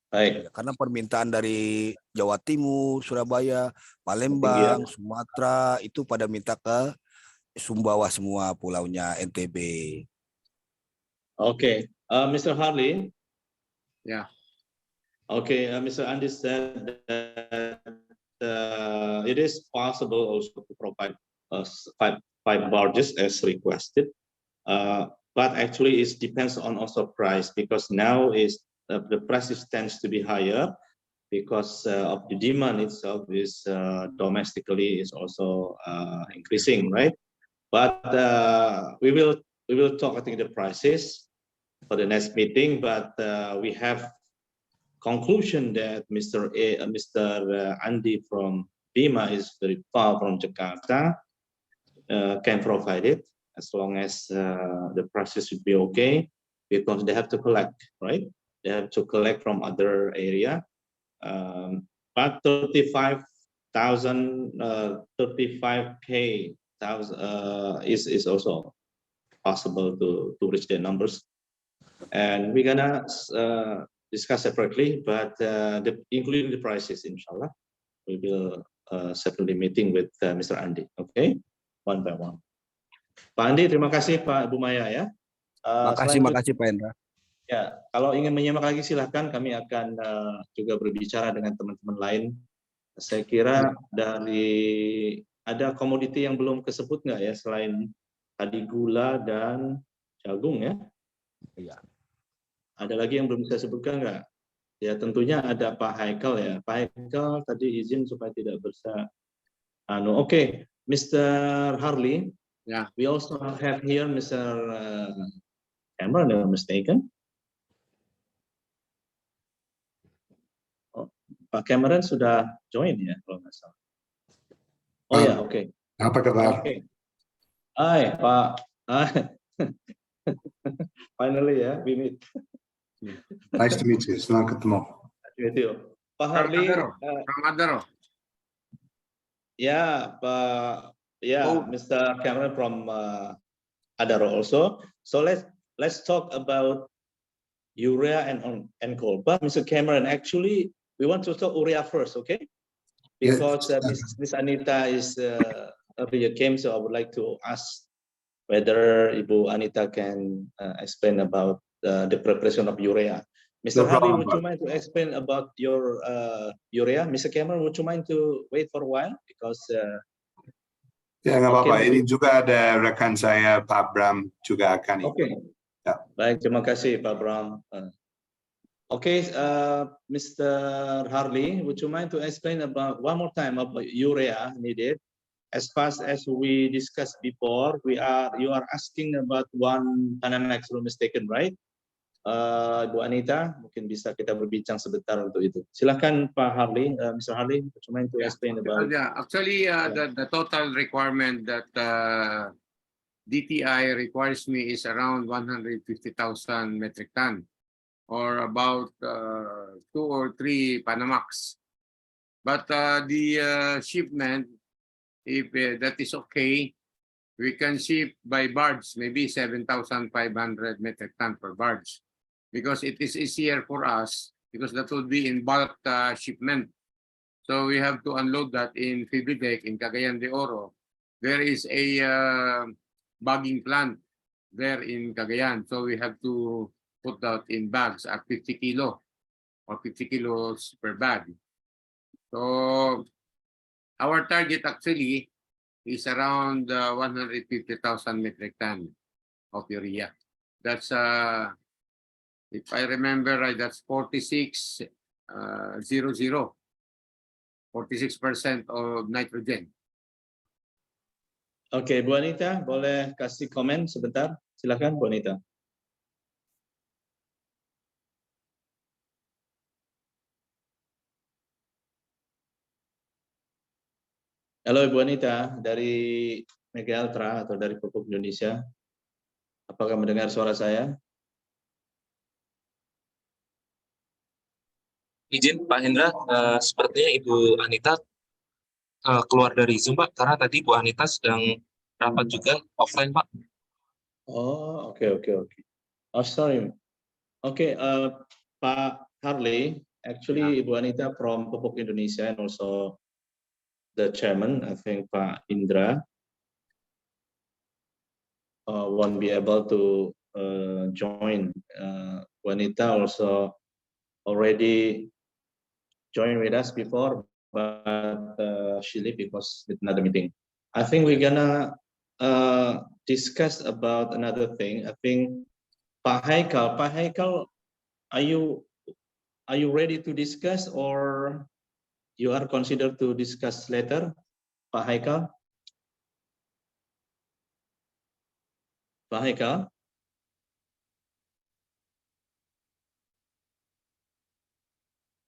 Baik. Karena permintaan dari Jawa Timur, Surabaya, Palembang, Sumatera itu pada minta ke Sumbawa semua pulaunya NTB. Okay, Mr. Harley. Yeah. Okay, Mr. Andi said that it is possible also to provide 5 barges as requested, but actually it depends on also price because now is the price tends to be higher because of the demand itself is domestically is also increasing, right? But we will talk, I think, the prices for the next meeting. But we have conclusion that Mr. Andy from Bima is very far from Jakarta, can provide it as long as the prices should be okay, because they have to collect, right? They have to collect from other area. But 35K is also possible to reach the numbers, and we're gonna discuss separately, but including the prices, inshallah, we will separately meeting with Mr. Andy, okay, one by one. Pak Andi, terima kasih Pak Ibu Maya ya. Makasih Pak Hendra. Ya, kalau ingin menyimak lagi silahkan, kami akan juga berbicara dengan teman-teman lain. Saya kira dari ada komoditi yang belum kesebut nggak ya, selain tadi gula dan jagung ya? Iya. Ada lagi yang belum saya sebutkan nggak? Ya tentunya ada Pak Haikal ya. Pak Haikal tadi izin supaya tidak bisa. Oke, Mr. Harley. Yeah. We also have here Mr. Cameron, if I'm mistaken. Pak Cameron sudah join ya kalau nggak salah. Oh ya, oke. Apa kabar? Oke. Hai Pak. Finally ya, we meet. Nice to meet you. Senang ketemu. Pak Harley. Madero. Yeah, Mr. Cameron from Adaro also. So let's talk about urea and coal. But Mr. Cameron, actually, we want to talk urea first, okay? Because Miss Anita is earlier came, so I would like to ask whether Ibu Anita can explain about the preparation of urea. Mr. Harley, would you mind to explain about your urea? Mr. Cameron, would you mind to wait for a while? Because ya nggak apa-apa. Ini juga ada rekan saya Pak Bram juga akan ikut. Okay. Ya. Baik, terima kasih Pak Bram. Okay, Mr. Harley, would you mind to explain about one more time about urea needed? As fast as we discussed before, you are asking about 1 Panamax, if mistaken, right? Bu Anita, mungkin bisa kita berbincang sebentar untuk itu. Silakan Pak Harley, Mr. Harley, would you mind to explain about? Yeah, actually, the total requirement that DTI requires me is around 150,000 metric ton, or about 2 or 3 Panamax. But the shipment, if that is okay, we can ship by barge, maybe 7,500 metric ton per barge, because it is easier for us, because that would be in bulk shipment. So we have to unload that in Fibridec in Cagayan de Oro. There is a bagging plant there in Cagayan, so we have to put that in bags at 50 kilo or 50 kilos per bag. So our target actually is around 150,000 metric ton of urea. That's if I remember right, that's 46% of nitrogen. Oke, Bu Anita, boleh kasih komen sebentar? Silakan, Bu Anita. Halo Ibu Anita, dari Mega Ultra atau dari Pupuk Indonesia. Apakah mendengar suara saya? Izin Pak Hendra, sepertinya Ibu Anita keluar dari Zoom Pak, karena tadi Bu Anita sedang rapat juga offline Pak. Oh, oke. Oh, sorry. Oke, Pak Harley, actually Ibu Anita from Pupuk Indonesia and also the chairman, I think Pak Indra, won't be able to join. Bu Anita also already joined with us before, but she left because with another meeting. I think we're gonna discuss about another thing. I think Pak Haikal, are you ready to discuss, or you are considered to discuss later, Pak Haikal? Pak Haikal?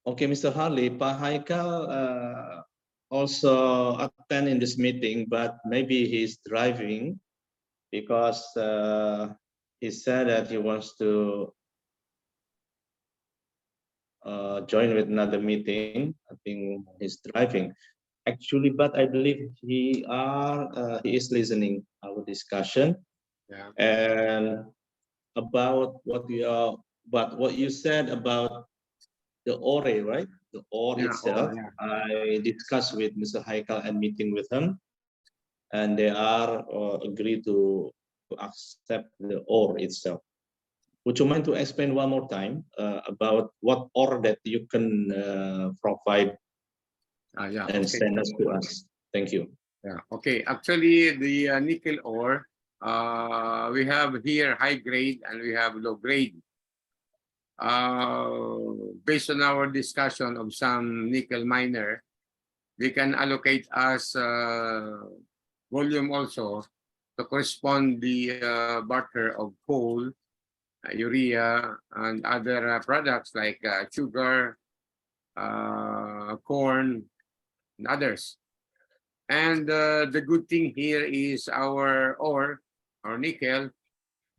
Okay, Mr. Harley, Pak Haikal also attend in this meeting, but maybe he's driving because he said that he wants to join with another meeting. I think he's driving. Actually, but I believe he is listening our discussion. Yeah. And about what you said about the ore, right? The ore Yeah, itself. yeah. I discussed with Mr. Haikal and meeting with him, and they are agreed to accept the ore itself. Would you mind to explain one more time about what ore that you can provide Yeah. and Okay. send us to us? Thank you. Yeah. Okay. Actually, the nickel ore, we have here high grade and we have low grade. Based on our discussion of some nickel miner, they can allocate us volume also to correspond the barter of coal, urea, and other products like sugar, corn, and others. And the good thing here is our ore, our nickel,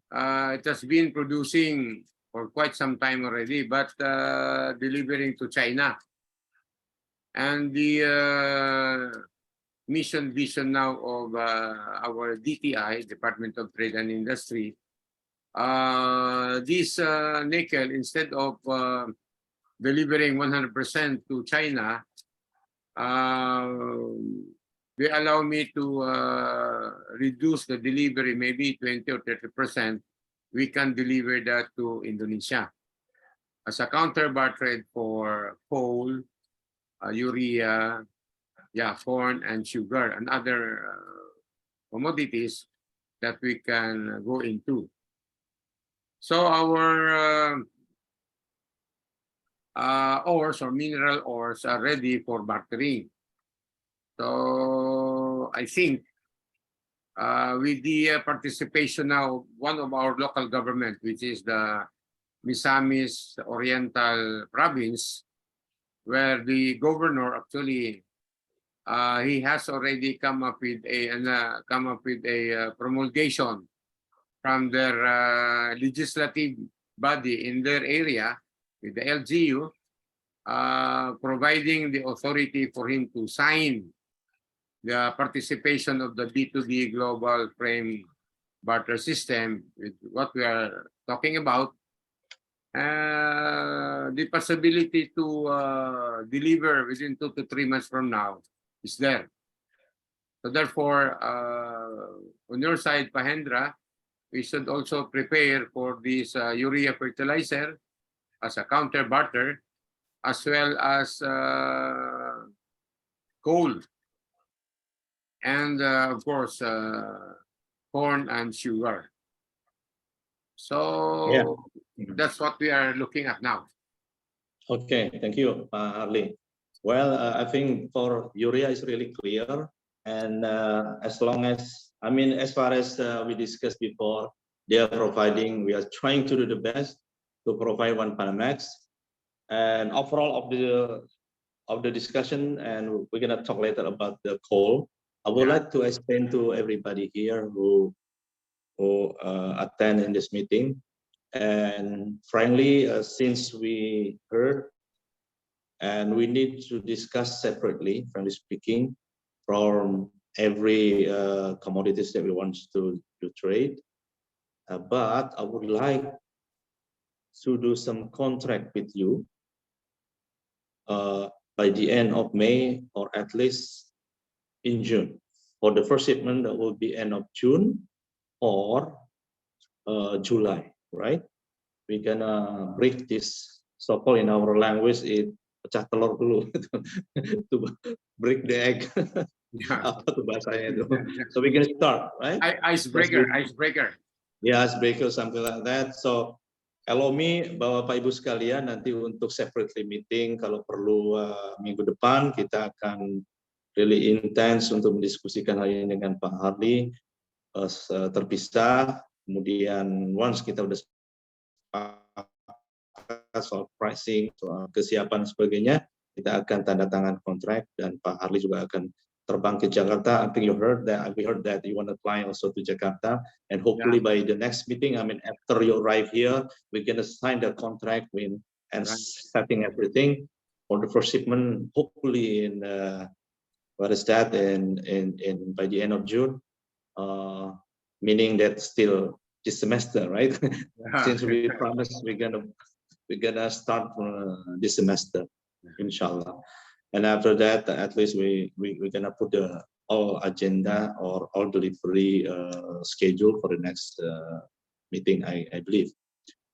it has been producing for quite some time already, but delivering to China. And the mission vision now of our DTI, Department of Trade and Industry, this nickel, instead of delivering 100% to China, they allow me to reduce the delivery, maybe 20 or 30%. We can deliver that to Indonesia as a counterpart trade for coal, urea, corn and sugar and other commodities that we can go into. So our ores or mineral ores are ready for bartering. So I think with the participation now, one of our local government, which is the Misamis Oriental Province, where the governor actually he has already come up with a promulgation from their legislative body in their area with the LGU, providing the authority for him to sign the participation of the B2B global frame barter system with what we are talking about, the possibility to deliver within 2 to 3 months from now is there. So therefore, on your side, Pak Hendra, we should also prepare for this urea fertilizer as a counter barter, as well as coal, and of course, corn and sugar. So that's what we are looking at now. Okay, thank you, Harley. Well, I think for urea is really clear, and as long as, I mean, as far as we discussed before, they are providing, we are trying to do the best to provide 1 Panamax, and overall of the discussion, and we're gonna talk later about the coal. I would like to explain to everybody here who attend in this meeting. And frankly, since we heard and we need to discuss separately, frankly speaking, from every commodities that we want to trade. But I would like to do some contract with you by the end of May, or at least in June. For the first shipment, that will be end of June or July, right? We're gonna break this, so-called in our language, pecah telur dulu, to break the egg. Apa tuh bahasanya itu? So we can start, right? Icebreaker. Yeah, icebreaker, something like that. So allow me, Bapak Ibu sekalian, nanti untuk separately meeting, kalau perlu minggu depan kita akan really intense untuk mendiskusikan hal ini dengan Pak Harley terpisah. Kemudian once kita udah soal pricing, soal kesiapan sebagainya, kita akan tanda tangan kontrak dan Pak Harley juga akan terbang ke Jakarta. I think we heard that you want to fly also to Jakarta, and hopefully by the next meeting, I mean after you arrive here, we're gonna sign the contract and setting everything for the first shipment. Hopefully in what is that in by the end of June, meaning that still this semester, right? Since we promised we're gonna start this semester, inshallah. And after that, at least we're gonna put the all agenda or all delivery schedule for the next meeting, I believe.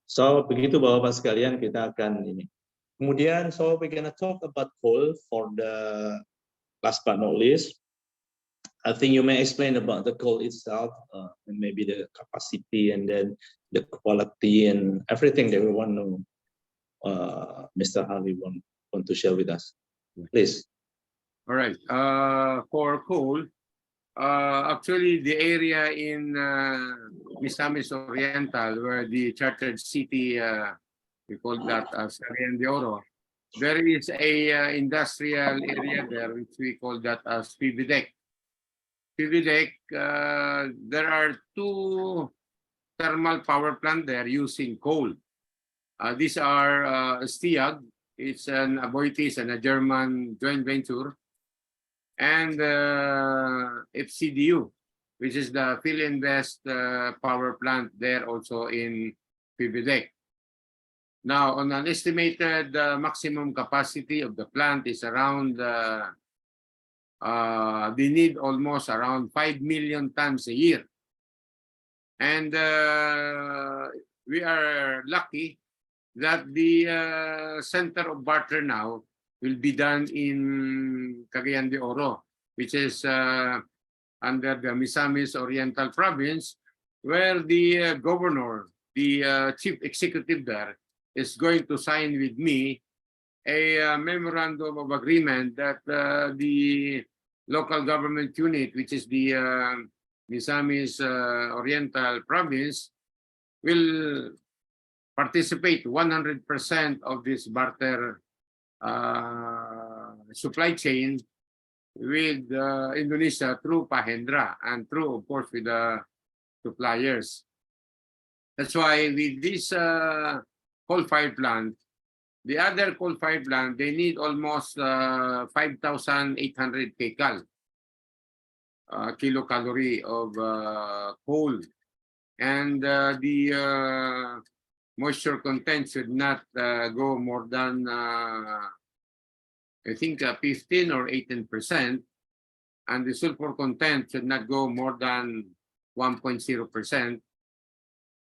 So begitu Bapak-Bapak sekalian, kita akan ini. Kemudian, so we're gonna talk about coal for the last but not least. I think you may explain about the coal itself, and maybe the capacity and then the quality and everything that we want to Mr. Harley want to share with us. Please. All right. For coal, actually the area in Misamis Oriental, where the chartered city, we call that as Cagayan de Oro, there is a industrial area there, which we call that as PVDEC. PVDEC, there are 2 thermal power plant there using coal. These are STIAG, it's an Aboitiz and a German joint venture, and FCDU, which is the Philinvest power plant there also in PVDEC. Now, on an estimated maximum capacity of the plant is around, they need almost around 5 million tons a year. And we are lucky that the center of Barter now will be done in Cagayan de Oro, which is under the Misamis Oriental Province, where the governor, the chief executive there, is going to sign with me a memorandum of agreement that the local government unit, which is the Misamis Oriental Province, will participate 100% of this barter supply chain with Indonesia through Pak Hendra and through, of course, with the suppliers. That's why with this coal-fired plant, the other coal-fired plant, they need almost 5,800 kcal, kilocalorie of coal. And the moisture content should not go more than, I think, 15 or 18%. And the sulfur content should not go more than 1.0%.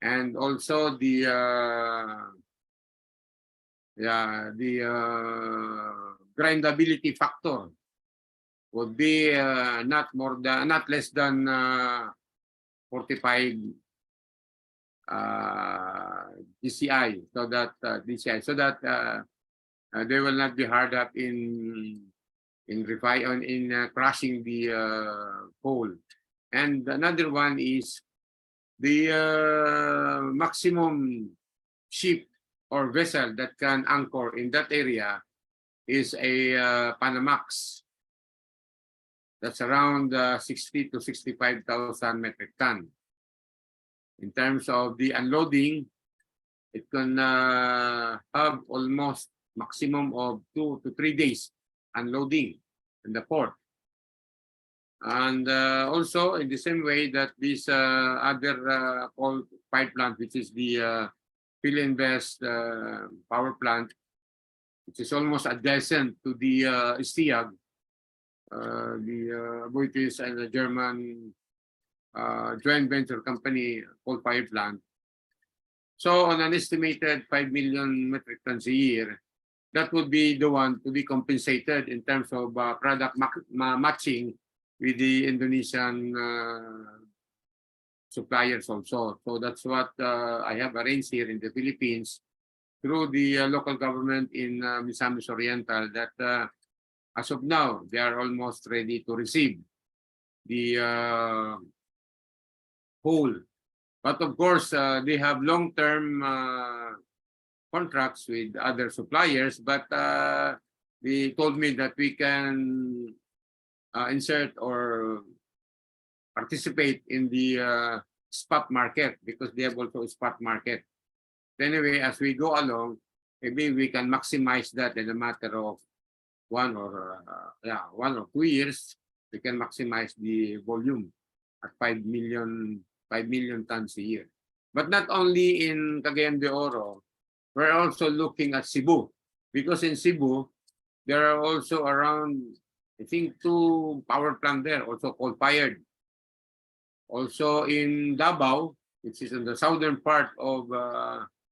And also the grindability factor would be not less than 45 DCI, so that they will not be hard up in crushing the coal. And another one is the maximum ship or vessel that can anchor in that area is a Panamax. That's around 60 to 65,000 metric ton. In terms of the unloading, it can have almost maximum of 2 to 3 days unloading in the port. And also in the same way that this other coal pipeline, which is the Philinvest power plant, which is almost adjacent to the STIAG, the Aboitiz and the German joint venture company coal fired plant. So on an estimated 5 million metric tons a year, that would be the one to be compensated in terms of product matching with the Indonesian suppliers also. So that's what I have arranged here in the Philippines through the local government in Misamis Oriental, that as of now, they are almost ready to receive the coal But of course, they have long-term contracts with other suppliers, but they told me that we can insert or participate in the spot market because they have also a spot market. Anyway, as we go along, maybe we can maximize that in a matter of 1 or 2 years. We can maximize the volume at 5 million tons a year. But not only in Cagayan de Oro, we're also looking at Cebu, because in Cebu, there are also around, I think, 2 power plants there, also coal-fired. Also in Davao, which is in the southern part of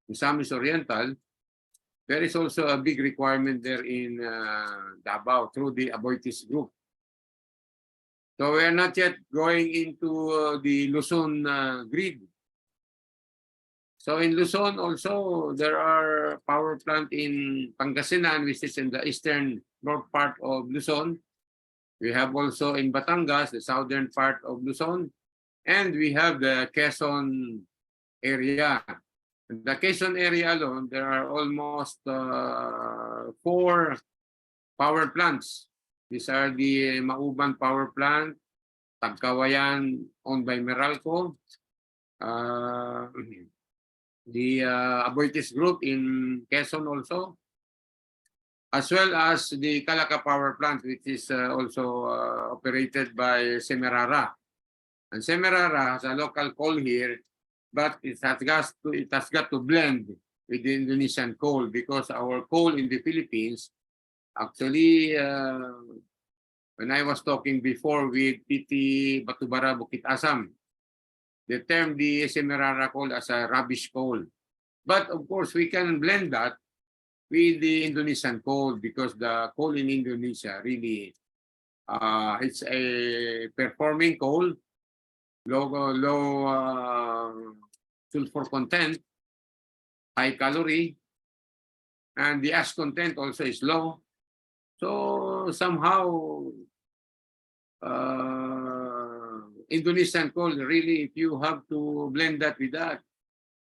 Misamis Oriental, there is also a big requirement there in Davao through the Aboitiz group. So we are not yet going into the Luzon grid. So in Luzon also, there are power plant in Pangasinan, which is in the eastern north part of Luzon. We have also in Batangas, the southern part of Luzon. And we have the Quezon area. In the Quezon area alone, there are almost 4 power plants. These are the Mauban Power Plant, Tagkawayan, owned by Meralco, the Aboitiz Group in Quezon also, as well as the Calaca Power Plant, which is also operated by Semerara. And Semerara has a local coal here, but it has got to blend with the Indonesian coal because our coal in the Philippines, actually, when I was talking before with PT Batubara Bukit Asam, they termed the Semerara coal as a rubbish coal. But of course, we can blend that with the Indonesian coal because the coal in Indonesia really, it's a performing coal, low sulfur content, high calorie, and the ash content also is low. So somehow, Indonesian coal, really, if you have to blend that with that,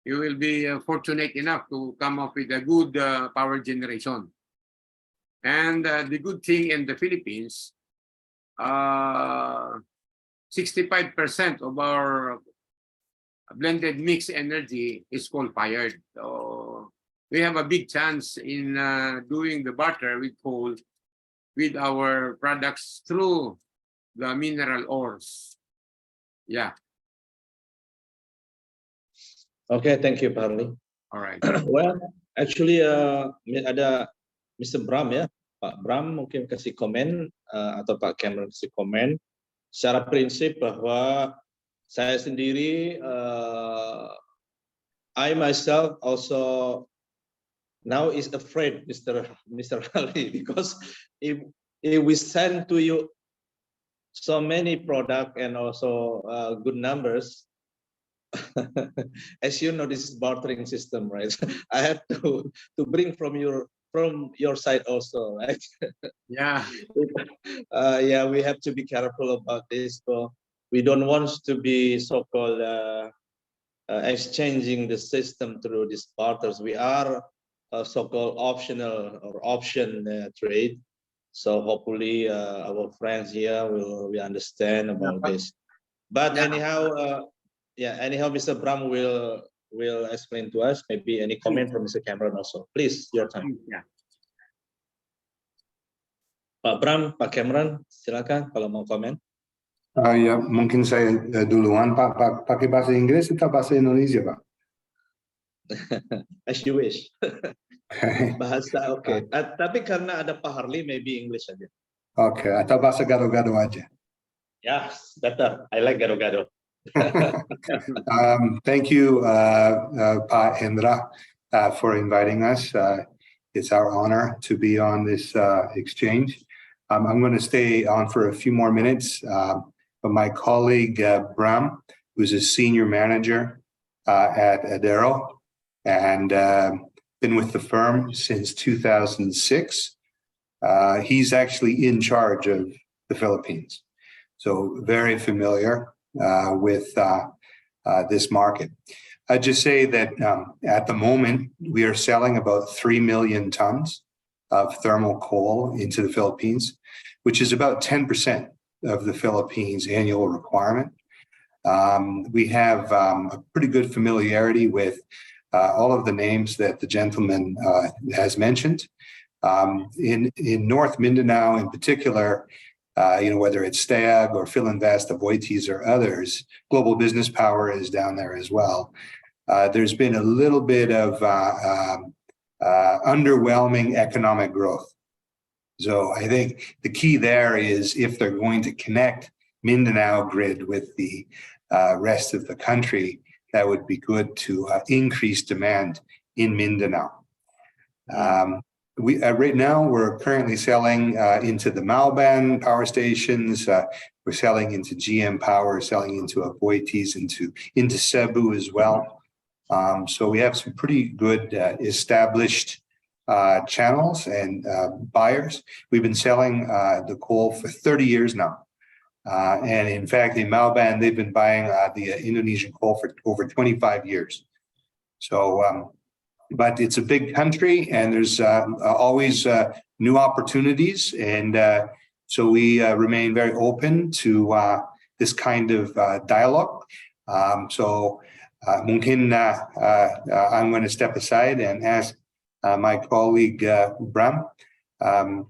you will be fortunate enough to come up with a good power generation. And the good thing in the Philippines, 65% of our blended mix energy is coal-fired. So we have a big chance in doing the barter with coal with our products through the mineral ores. Yeah. Okay, thank you, Pak Harley. All right. Well, actually ada Mr. Bram ya, Pak Bram mungkin kasih komen atau Pak Cameron kasih komen. Secara prinsip bahwa saya sendiri, I myself also now is afraid, Mr. Harley, because if we send to you so many product and also good numbers, as you know, this is bartering system, right? I have to bring from your side also, right? Yeah. Yeah, we have to be careful about this. So we don't want to be so-called exchanging the system through these barters. We are so-called optional or option trade. So hopefully our friends here will understand about this. But anyhow, anyhow, Mr. Bram will explain to us. Maybe any comment from Mr. Cameron also. Please, your time. Yeah. Pak Bram, Pak Cameron, silakan kalau mau komen. Ya, mungkin saya duluan, Pak. Pakai bahasa Inggris atau bahasa Indonesia, Pak? As you wish. Bahasa oke. Tapi karena ada Pak Harley, maybe English aja. Oke, atau bahasa gado-gado aja. Yes, better. I like gado-gado. Thank you, Pak Hendra, for inviting us. It's our honor to be on this exchange. I'm going to stay on for a few more minutes, but my colleague Bram, who's a senior manager at Adero and been with the firm since 2006, he's actually in charge of the Philippines, so very familiar with this market. I'd just say that at the moment, we are selling about 3 million tons of thermal coal into the Philippines, which is about 10% of the Philippines' annual requirement. We have a pretty good familiarity with all of the names that the gentleman has mentioned. In North Mindanao in particular, whether it's STAG or Philinvest, Aboitiz or others, Global Business Power is down there as well. There's been a little bit of underwhelming economic growth. So I think the key there is if they're going to connect Mindanao grid with the rest of the country, that would be good to increase demand in Mindanao. Right now, we're currently selling into the Malban power stations. We're selling into GM Power, selling into Aboitiz, into Cebu as well. So we have some pretty good established channels and buyers. We've been selling the coal for 30 years now. And in fact, in Malban, they've been buying the Indonesian coal for over 25 years. So, but it's a big country and there's always new opportunities. And so we remain very open to this kind of dialogue. Mungkin I'm going to step aside and ask my colleague Bram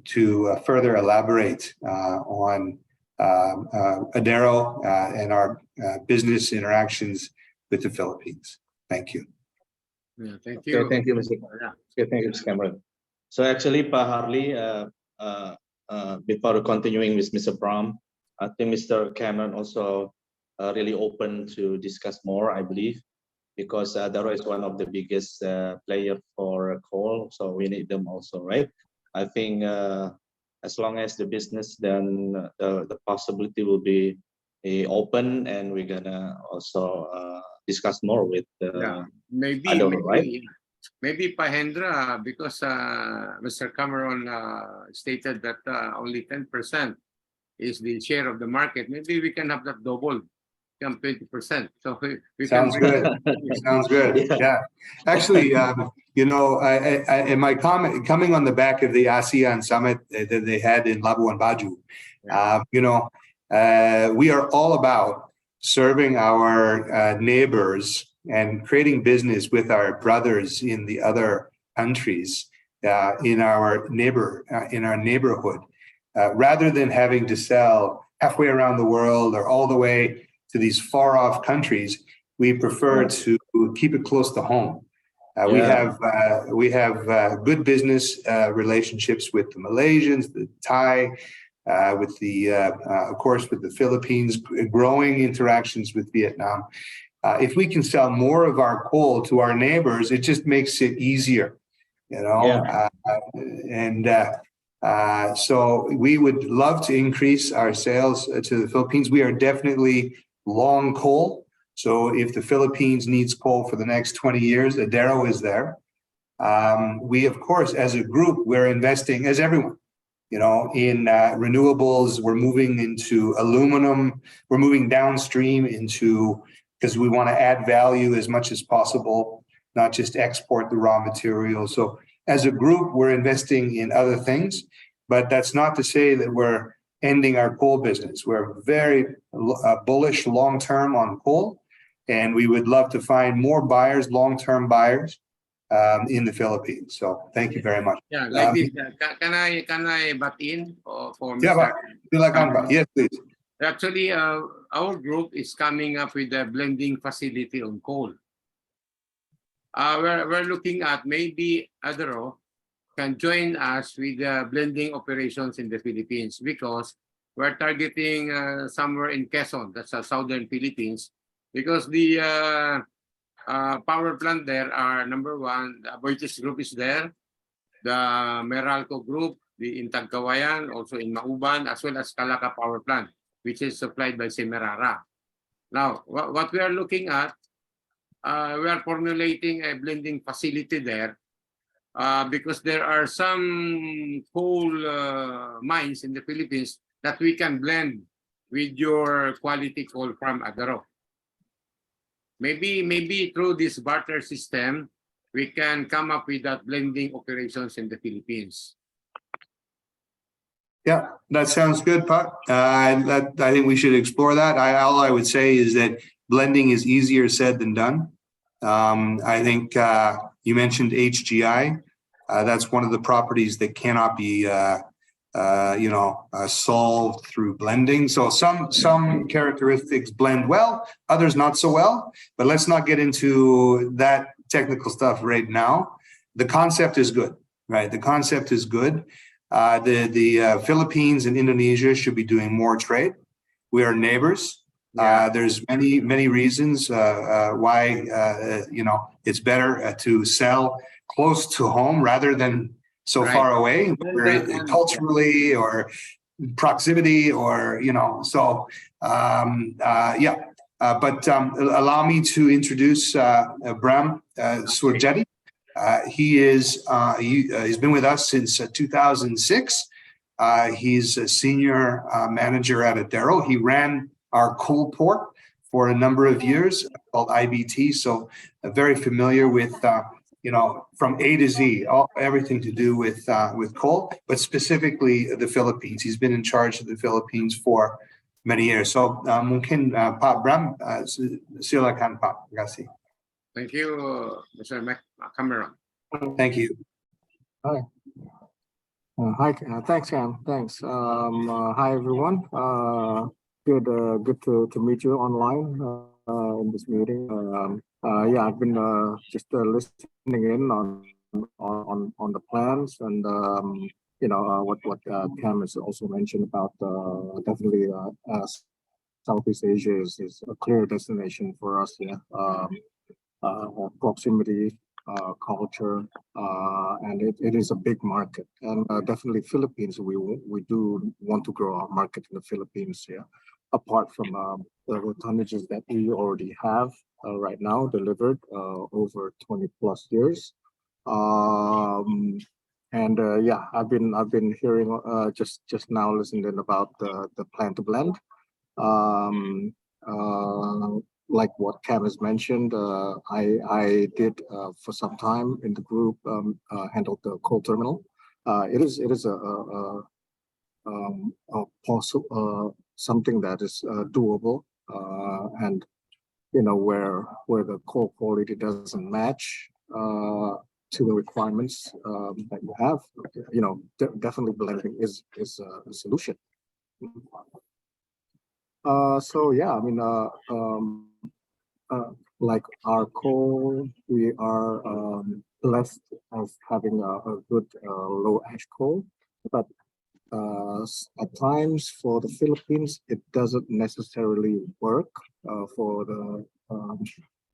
to further elaborate on Adero and our business interactions with the Philippines. Thank you. Yeah, thank you. Okay, thank you, Mr. Okay, thank you, Mr. Cameron. So actually, Pak Harley, before continuing with Mr. Bram, I think Mr. Cameron also really open to discuss more, I believe, because Adero is one of the biggest player for coal, so we need them also, right? I think as long as the business, then the possibility will be open, and we're gonna also discuss more with maybe Adero, right? Maybe Pak Hendra, because Mr. Cameron stated that only 10% is the share of the market. Maybe we can have that double, become 20%. So we Sounds can good. Sounds good. Yeah. Actually, in my comment, coming on the back of the ASEAN summit that they had in Labuan Bajo, we are all about serving our neighbors and creating business with our brothers in the other countries in our neighborhood, rather than having to sell halfway around the world or all the way to these far off countries. We prefer to keep it close to home. We have good business relationships with the Malaysians, the Thai, with the of course with the Philippines, growing interactions with Vietnam. If we can sell more of our coal to our neighbors, it just makes it easier, so we would love to increase our sales to the Philippines. We are definitely long coal. So if the Philippines needs coal for the next 20 years, Adero is there. We, of course, as a group, we're investing, as everyone, in renewables. We're moving into aluminum. We're moving downstream because we want to add value as much as possible, not just export the raw materials. So as a group, we're investing in other things, but that's not to say that we're ending our coal business. We're very bullish long-term on coal, and we would love to find more buyers, long-term buyers in the Philippines. So thank you very much. Yeah, like this. Can I butt in for Mr. Yes, please. Actually, our group is coming up with a blending facility on coal. We're looking at maybe Adero can join us with the blending operations in the Philippines, because we're targeting somewhere in Quezon, that's the southern Philippines, because the power plant there are number one, the Aboitiz group is there, the Meralco group, the Intag Kawayan, also in Mauban, as well as Calaca power plant, which is supplied by Semerara. Now, what we are looking at, we are formulating a blending facility there because there are some coal mines in the Philippines that we can blend with your quality coal from Adero. maybe through this barter system, we can come up with that blending operations in the Philippines. Yeah, that sounds good, Pat. I think we should explore that. All I would say is that blending is easier said than done. I think you mentioned HGI. That's one of the properties that cannot be solved through blending. So some characteristics blend well, others not so well. But let's not get into that technical stuff right now. The concept is good, right? The concept is good. The Philippines and Indonesia should be doing more trade. We are neighbors. There's many reasons why it's better to sell close to home rather than so far away, culturally or proximity, or But allow me to introduce Bram Surjeti. He's been with us since 2006. He's a senior manager at Adero. He ran our coal port for a number of years called IBT. So very familiar with, from A to Z, everything to do with coal, but specifically the Philippines. He's been in charge of the Philippines for many years. So mungkin Pak Bram, silakan Pak. Terima kasih. Thank you, Mr. Cameron. Thank you. Hi. Hi. Thanks, Cam. Thanks. Hi, everyone. Good to meet you online in this meeting. I've been just listening in on the plans and what Cam has also mentioned about definitely Southeast Asia is a clear destination for us. Proximity, culture, and it is a big market, and definitely Philippines. We do want to grow our market in the Philippines. Apart from the tonnages that we already have right now delivered over 20 plus years. I've been hearing just now listening about the plan to blend. Like what Cam has mentioned, I did for some time in the group handled the coal terminal. It is a possible something that is doable, and where the coal quality doesn't match to the requirements that you have. Definitely blending is a solution. Like our coal, we are blessed of having a good low ash coal, but at times for the Philippines, it doesn't necessarily work for the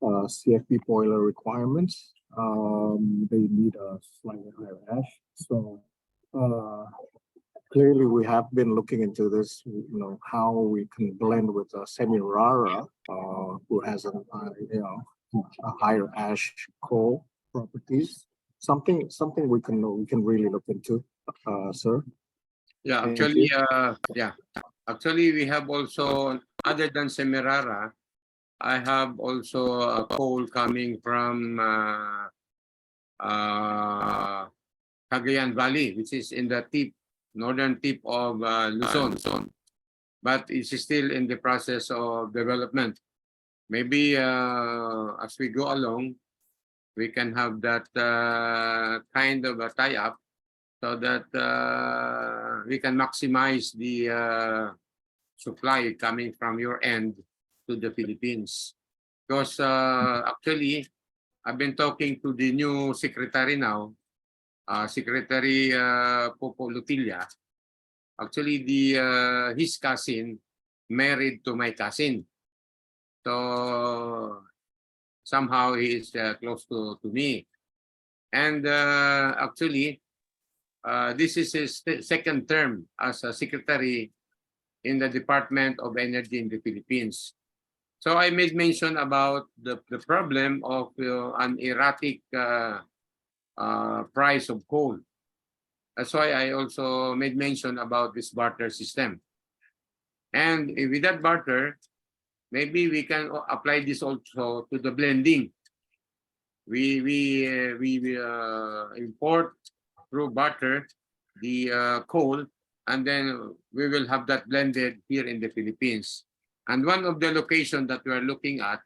CFP boiler requirements. They need a slightly higher ash. So clearly, we have been looking into this, how we can blend with Semirara, who has a higher ash coal properties. Something we can really look into, sir. Actually, we have also, other than Semirara, I have also a coal coming from Cagayan Valley, which is in the northern tip of Luzon, but it's still in the process of development. Maybe as we go along, we can have that kind of a tie-up so that we can maximize the supply coming from your end to the Philippines. Because actually, I've been talking to the new secretary now, Secretary Popo Lutilla. Actually, his cousin married to my cousin. So somehow he is close to me. And actually, this is his second term as a secretary in the Department of Energy in the Philippines. So I made mention about the problem of an erratic price of coal. That's why I also made mention about this barter system. And with that barter, maybe we can apply this also to the blending. We import through barter the coal, and then we will have that blended here in the Philippines. And one of the locations that we are looking at,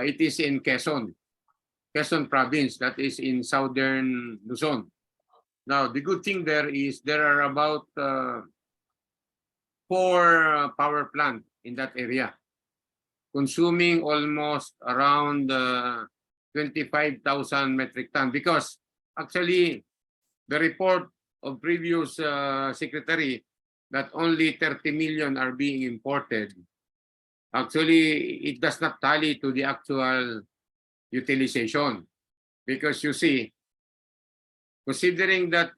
it is in Quezon province, that is in southern Luzon. Now, the good thing there is there are about 4 power plants in that area, consuming almost around 25,000 metric ton. Because actually, the report of previous secretary that only 30 million are being imported, actually, it does not tally to the actual utilization. Because you see, considering that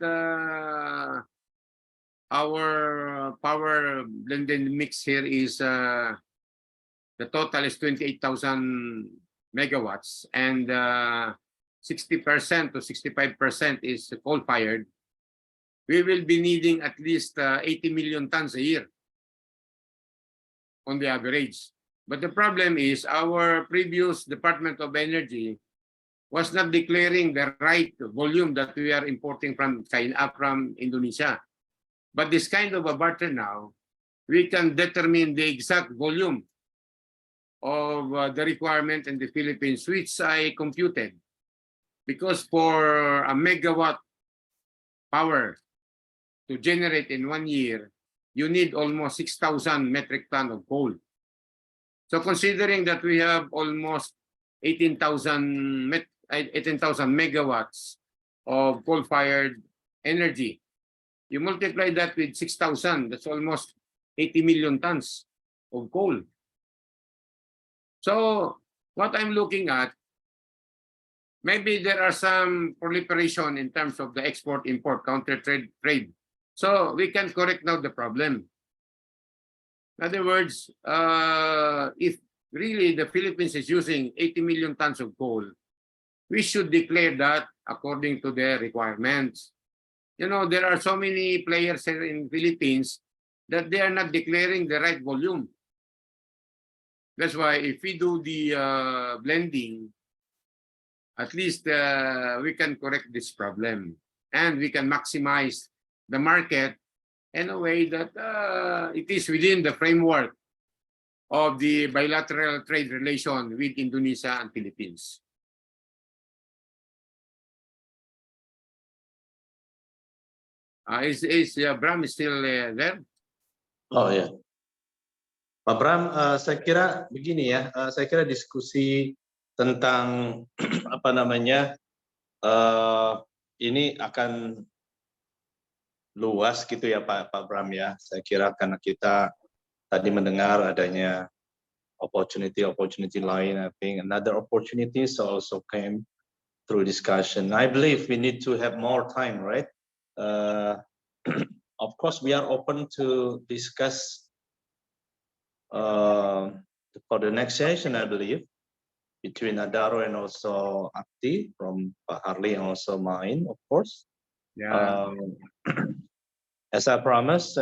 our power blended mix here is the total is 28,000 megawatts, and 60% to 65% is coal-fired, we will be needing at least 80 million tons a year on the average. But the problem is our previous Department of Energy was not declaring the right volume that we are importing from China, from Indonesia. But this kind of a barter now, we can determine the exact volume of the requirement in the Philippines, which I computed. Because for a megawatt power to generate in 1 year, you need almost 6,000 metric ton of coal. So considering that we have almost 18,000 megawatts of coal-fired energy, you multiply that with 6,000, that's almost 80 million tons of coal. So what I'm looking at, maybe there are some proliferation in terms of the export-import, counter-trade. So we can correct now the problem. In other words, if really the Philippines is using 80 million tons of coal, we should declare that according to their requirements. You know, there are so many players here in Philippines that they are not declaring the right volume. That's why if we do the blending, at least we can correct this problem, and we can maximize the market in a way that it is within the framework of the bilateral trade relation with Indonesia and Philippines. Is Bram still there? Oh ya, Pak Bram, saya kira begini ya, saya kira diskusi tentang apa namanya ini akan luas gitu ya Pak Bram ya. Saya kira karena kita tadi mendengar adanya opportunity lain, I think another opportunities also came through discussion. I believe we need to have more time, right? Of course, we are open to discuss for the next session, I believe, between Adaro and also APTI from Pak Harley and also mine, of course. Yeah. As I promised,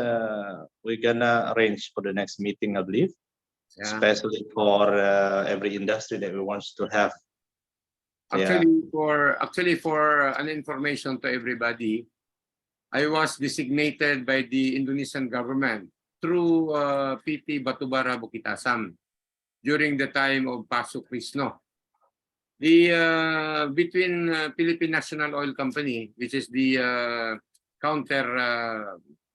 we're gonna arrange for the next meeting, I believe, especially for every industry that we want to have. Actually, for an information to everybody, I was designated by the Indonesian government through PT Batubara Bukit Asam during the time of Pasok Krisno. The between Philippine National Oil Company, which is the counter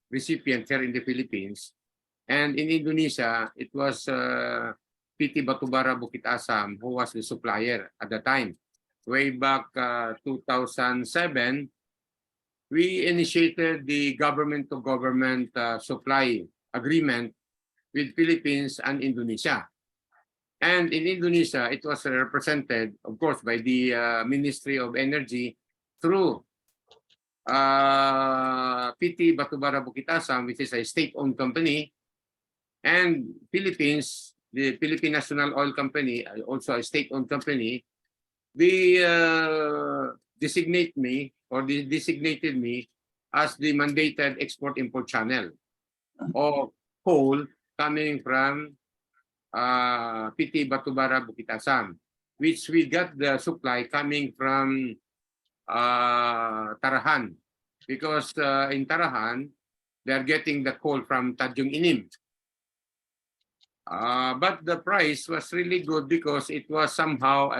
recipient here in the Philippines, and in Indonesia, it was PT Batubara Bukit Asam who was the supplier at the time. Way back 2007, we initiated the government-to-government supply agreement with Philippines and Indonesia. And in Indonesia, it was represented, of course, by the Ministry of Energy through PT Batubara Bukit Asam, which is a state-owned company, and Philippines, the Philippine National Oil Company, also a state-owned company. They designated me as the mandated export-import channel of coal coming from PT Batubara Bukit-Asam, which we got the supply coming from Tarahan, because in Tarahan, they're getting the coal from Tanjung Inim. But the price was really good because it was somehow,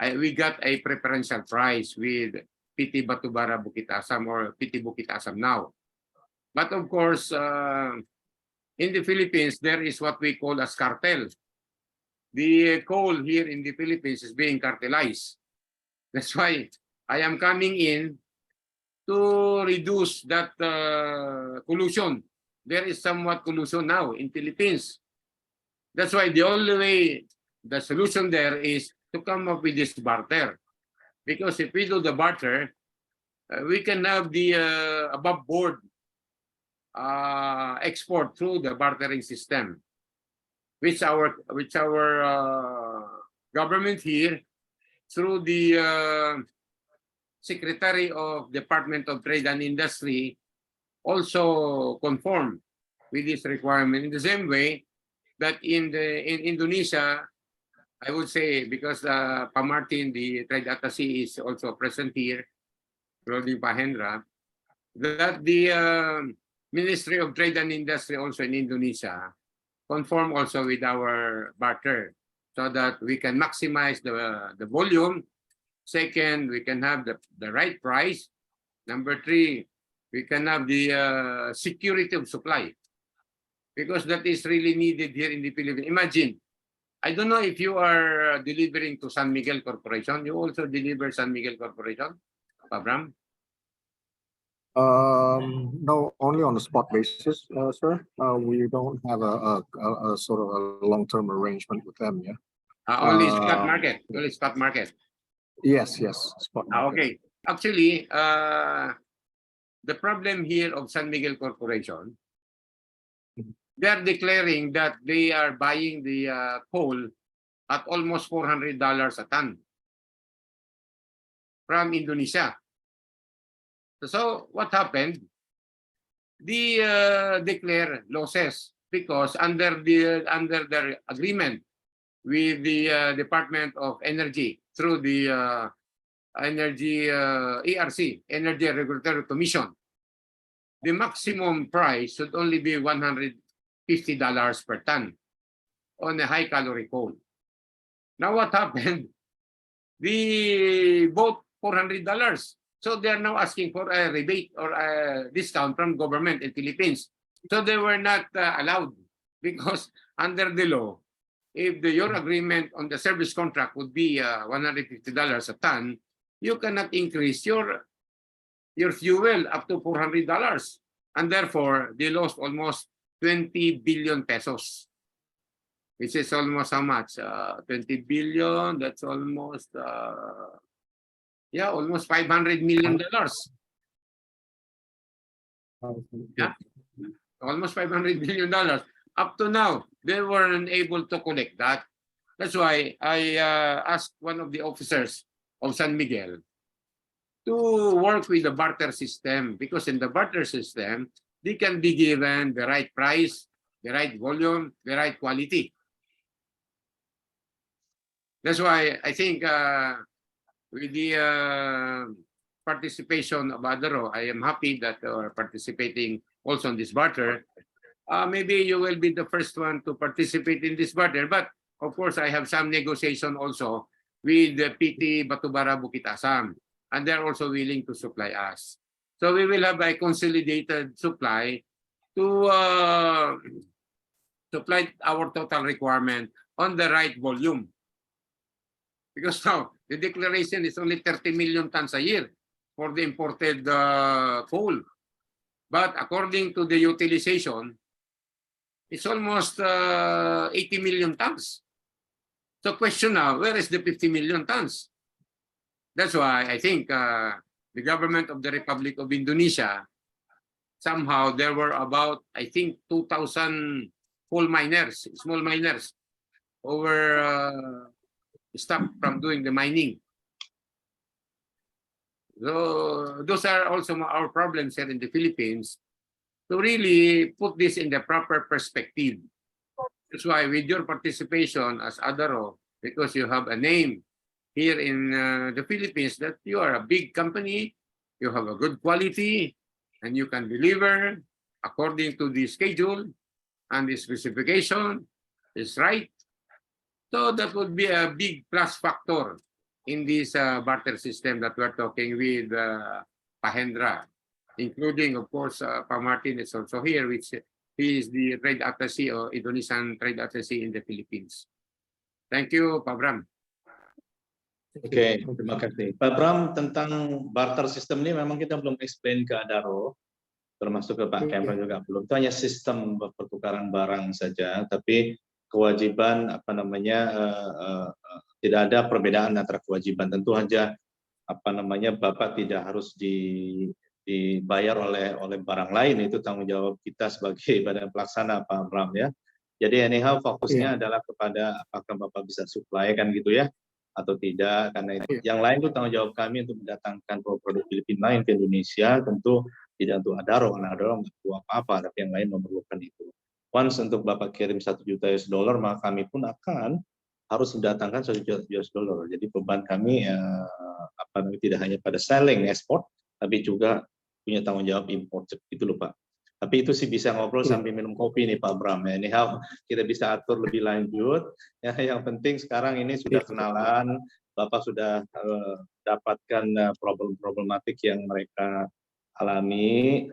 we got a preferential price with PT Batubara Bukit-Asam, or PT Bukit-Asam now. But of course, in the Philippines, there is what we call as cartel. The coal here in the Philippines is being cartelized. That's why I am coming in to reduce that collusion. There is somewhat collusion now in Philippines. That's why the only way, the solution there is to come up with this barter. Because if we do the barter, we can have the above board export through the bartering system, which our government here, through the Secretary of Department of Trade and Industry, also conform with this requirement. In the same way that in Indonesia, I would say, because Pa Martin, the trade attaché, is also present here, including Pa Hendra, that the Ministry of Trade and Industry also in Indonesia conform also with our barter, so that we can maximize the volume. Second, we can have the right price. Number three, we can have the security of supply, because that is really needed here in the Philippines. Imagine, I don't know if you are delivering to San Miguel Corporation. You also deliver San Miguel Corporation, Pabram? No, only on a spot basis, sir. We don't have a sort of a long-term arrangement with them, yeah. Only spot market. Only spot market. Yes, spot market. Okay. Actually, the problem here of San Miguel Corporation, they are declaring that they are buying the coal at almost $400 a ton from Indonesia. So what happened? They declare losses because under their agreement with the Department of Energy through the Energy ERC, Energy Regulatory Commission, the maximum price should only be $150 per ton on a high-calorie coal. Now what happened? They bought $400. So they are now asking for a rebate or a discount from government in Philippines. So they were not allowed, because under the law, if your agreement on the service contract would be $150 a ton, you cannot increase your fuel up to $400. And therefore, they lost almost 20 billion pesos, which is almost how much? 20 billion, that's almost, almost $500 million. Yeah, almost $500 million. Up to now, they weren't able to collect that. That's why I asked one of the officers of San Miguel to work with the barter system, because in the barter system, they can be given the right price, the right volume, the right quality. That's why I think with the participation of Adaro, I am happy that you are participating also in this barter. Maybe you will be the first one to participate in this barter, but of course I have some negotiation also with the PT Batubara Bukit-Asam, and they're also willing to supply us. So we will have a consolidated supply to supply our total requirement on the right volume. Because now the declaration is only 30 million tons a year for the imported coal. But according to the utilization, it's almost 80 million tons. So question now, where is the 50 million tons? That's why I think the government of the Republic of Indonesia, somehow there were about, I think, 2,000 coal miners, small miners, who were stopped from doing the mining. So those are also our problems here in the Philippines, to really put this in the proper perspective. That's why with your participation as Adaro, because you have a name here in the Philippines that you are a big company, you have a good quality, and you can deliver according to the schedule and the specification is right. So that would be a big plus factor in this barter system that we're talking with Pak Hendra, including, of course, Pak Martin is also here, which he is the trade attaché or Indonesian trade attaché in the Philippines. Thank you, Pak Bram. Oke, terima kasih. Pak Bram, tentang barter system ini memang kita belum explain ke Adaro, termasuk ke Pak Kemran juga belum. Itu hanya sistem pertukaran barang saja, tapi kewajiban tidak ada perbedaan antara kewajiban. Tentu saja Bapak tidak harus dibayar oleh barang lain, itu tanggung jawab kita sebagai badan pelaksana, Pak Bram ya. Jadi anyhow fokusnya adalah kepada apakah Bapak bisa supply kan gitu ya atau tidak, karena itu yang lain itu tanggung jawab kami untuk mendatangkan produk Filipina lain ke Indonesia, tentu tidak untuk Adaro, karena Adaro nggak perlu apa-apa, tapi yang lain memerlukan itu. Once untuk Bapak kirim $1 juta, maka kami pun akan harus mendatangkan $1 juta. Jadi beban kami tidak hanya pada selling ekspor, tapi juga punya tanggung jawab import gitu loh Pak. Tapi itu sih bisa ngobrol sambil minum kopi nih Pak Bram ya. Anyhow kita bisa atur lebih lanjut. Ya, yang penting sekarang ini sudah kenalan, Bapak sudah dapatkan problematik yang mereka alami,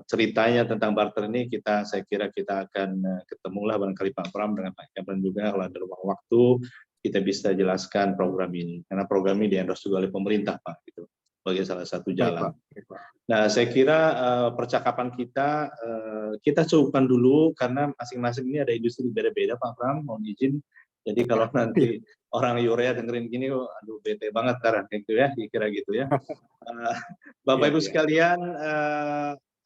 ceritanya tentang barter ini saya kira kita akan ketemulah barangkali Pak Bram dengan Pak Kemran juga kalau ada ruang waktu kita bisa jelaskan program ini, karena program ini di-endorse juga oleh pemerintah Pak, gitu, sebagai salah satu jalan. Nah saya kira percakapan kita cukupkan dulu karena masing-masing ini ada industri beda-beda Pak Bram, mohon izin. Jadi kalau nanti orang urea dengerin gini, aduh bete banget gitu ya, kira gitu ya. Bapak Ibu sekalian,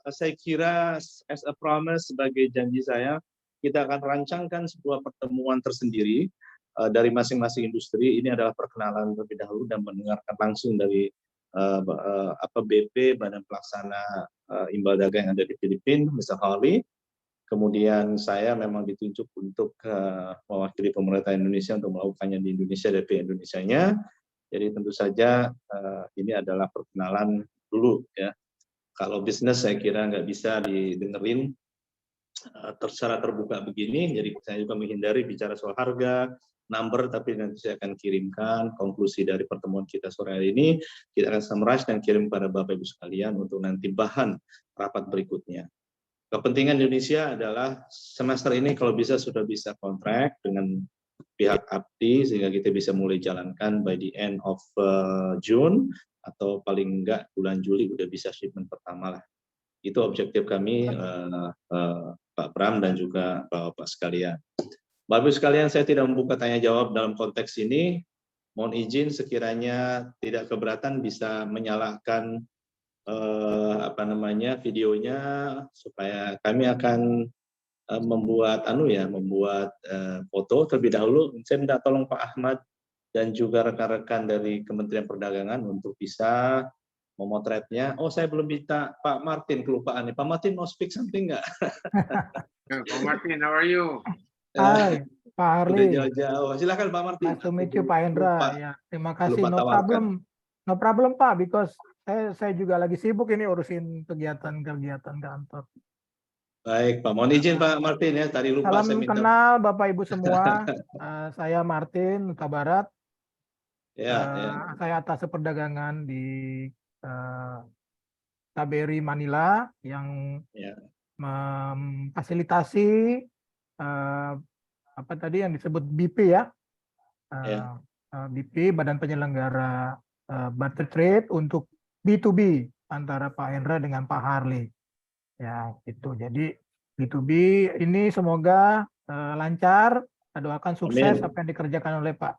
saya kira as a promise sebagai janji saya, kita akan rancangkan sebuah pertemuan tersendiri dari masing-masing industri. Ini adalah perkenalan terlebih dahulu dan mendengarkan langsung dari BP, Badan Pelaksana Imbal Dagang yang ada di Filipina, Mr. Harley. Kemudian saya memang ditunjuk untuk mewakili pemerintah Indonesia untuk melakukannya di Indonesia, DP Indonesianya. Jadi tentu saja ini adalah perkenalan dulu ya. Kalau bisnis saya kira nggak bisa didengerin secara terbuka begini. Jadi saya juga menghindari bicara soal harga, number, tapi nanti saya akan kirimkan konklusi dari pertemuan kita sore hari ini. Kita akan summarize dan kirim kepada Bapak Ibu sekalian untuk nanti bahan rapat berikutnya. Kepentingan Indonesia adalah semester ini kalau bisa sudah bisa kontrak dengan pihak APTI sehingga kita bisa mulai jalankan by the end of June atau paling enggak bulan Juli udah bisa shipment pertama lah. Itu objektif kami Pak Bram dan juga Bapak sekalian. Bapak sekalian, saya tidak membuka tanya jawab dalam konteks ini. Mohon izin sekiranya tidak keberatan bisa menyalakan videonya supaya kami akan membuat foto terlebih dahulu. Saya minta tolong Pak Ahmad dan juga rekan-rekan dari Kementerian Perdagangan untuk bisa memotretnya. Oh, saya belum minta Pak Martin, kelupaan nih. Pak Martin mau speak something nggak? Pak Martin, how are you? Hai, Pak Harley. Jauh-jauh. Silakan Pak Martin. Nice to meet you, Pak Hendra. Ya, terima kasih. No problem. No problem, Pak, because saya juga lagi sibuk ini urusin kegiatan kantor. Baik, Pak. Mohon izin Pak Martin ya. Tadi lupa saya Salam minta. kenal Bapak Ibu semua. Saya Martin, Nusa Barat. Saya atas perdagangan di KBRI Manila yang memfasilitasi yang disebut BP ya. BP, Badan Penyelenggara Barter Trade untuk B2B antara Pak Hendra dengan Pak Harley. Ya, itu. Jadi B2B ini semoga lancar. Saya doakan sukses apa yang dikerjakan oleh Pak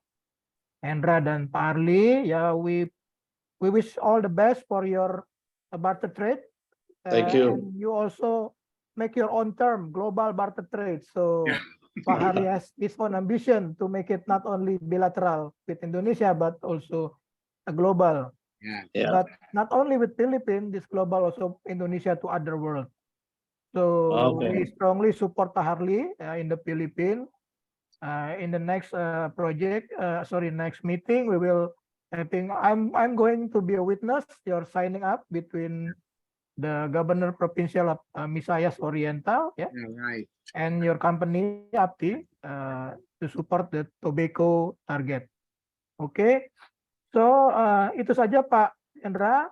Hendra dan Pak Harley. Ya, we wish all the best for your barter trade. Thank you. And you also make your own term, global barter trade. So Pak Harley has his own ambition to make it not only bilateral with Indonesia, but also a global. But not only with Philippines, this global also Indonesia to other world. So Okay. we strongly support Pak Harley in the Philippines. In the next next meeting, we will. I think I'm going to be a witness. You're signing up between the Governor Provincial of Visayas Oriental, yeah, Right. and your company APTI to support the tobacco target. Oke, so itu saja Pak Hendra.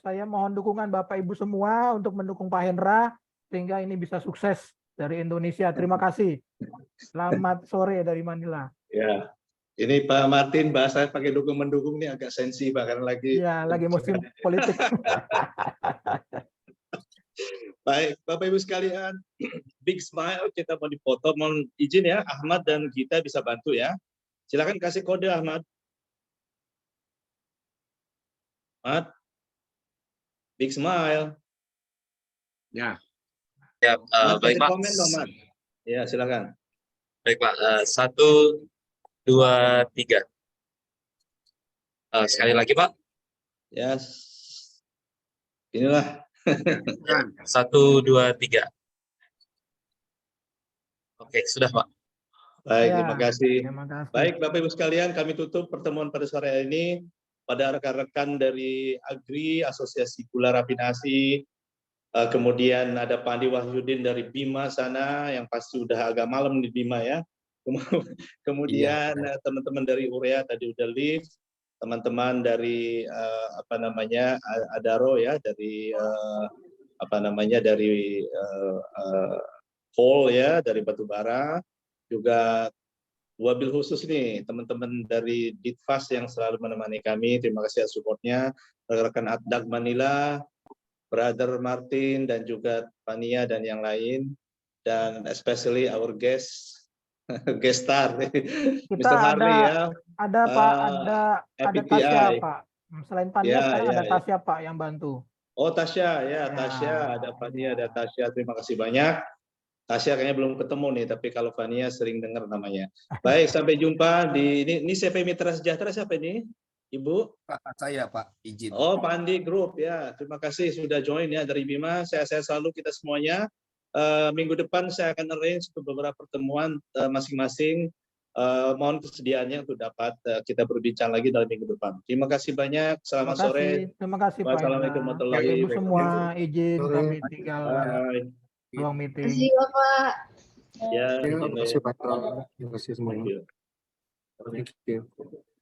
Saya mohon dukungan Bapak Ibu semua untuk mendukung Pak Hendra sehingga ini bisa sukses dari Indonesia. Terima kasih. Selamat sore dari Manila. Ya, ini Pak Martin bahasa pakai dukung-mendukung ini agak sensi Pak karena lagi. Ya, lagi musim politik. Baik, Bapak Ibu sekalian, big smile kita mau dipoto, mohon izin ya, Ahmad dan Gita bisa bantu ya. Silakan kasih kode Ahmad. Ahmad, big smile. Ya, baik Kasih Pak. komen dong, Ahmad. Ya, silakan. Baik Pak. 1, 2, 3. Sekali lagi Pak. Yes. Inilah. 1, 2, 3. Oke, sudah Pak. Baik, Ya, terima kasih. terima kasih. Baik, Bapak Ibu sekalian, kami tutup pertemuan pada sore hari ini. Pada rekan-rekan dari Agri, Asosiasi Gula Rafinasi, kemudian ada Pak Andi Wahyudin dari Bima sana, yang pasti udah agak malam di Bima ya. Kemudian teman-teman dari urea tadi udah live, teman-teman dari Adaro ya, dari dari coal ya, dari batu bara, juga wabil khusus nih teman-teman dari Ditfas yang selalu menemani kami. Terima kasih atas supportnya, rekan-rekan Addak Manila, Brother Martin dan juga Pania dan yang lain, dan especially our guest star Kita Mr. Harley ya. Ada Pak, ada APTI. Tasya Pak. Selain Pania Ya, sekarang ya, ada ya. Tasya Pak yang bantu. Oh Tasya ya, Tasya ada Fania, ada Tasya. Terima kasih banyak. Tasya kayaknya belum ketemu nih, tapi kalau Fania sering dengar namanya. Baik, sampai jumpa di ini CV Mitra Sejahtera siapa ini? Ibu? Pak, saya Pak, izin. Oh, Pak Andi Group ya. Terima kasih sudah join ya dari Bima. Saya selalu kita semuanya. Minggu depan saya akan arrange untuk beberapa pertemuan masing-masing. Mohon kesediaannya untuk dapat kita berbincang lagi dalam minggu depan. Terima kasih banyak. Selamat sore. Terima kasih Pak. Wassalamualaikum warahmatullahi Bapak Ibu wabarakatuh. semua izin Sore. kami tinggal Bye. ruang Terima meeting. kasih Bapak. Ya, Terima izin. kasih Pak. Terima kasih Thank semuanya. you. Thank you.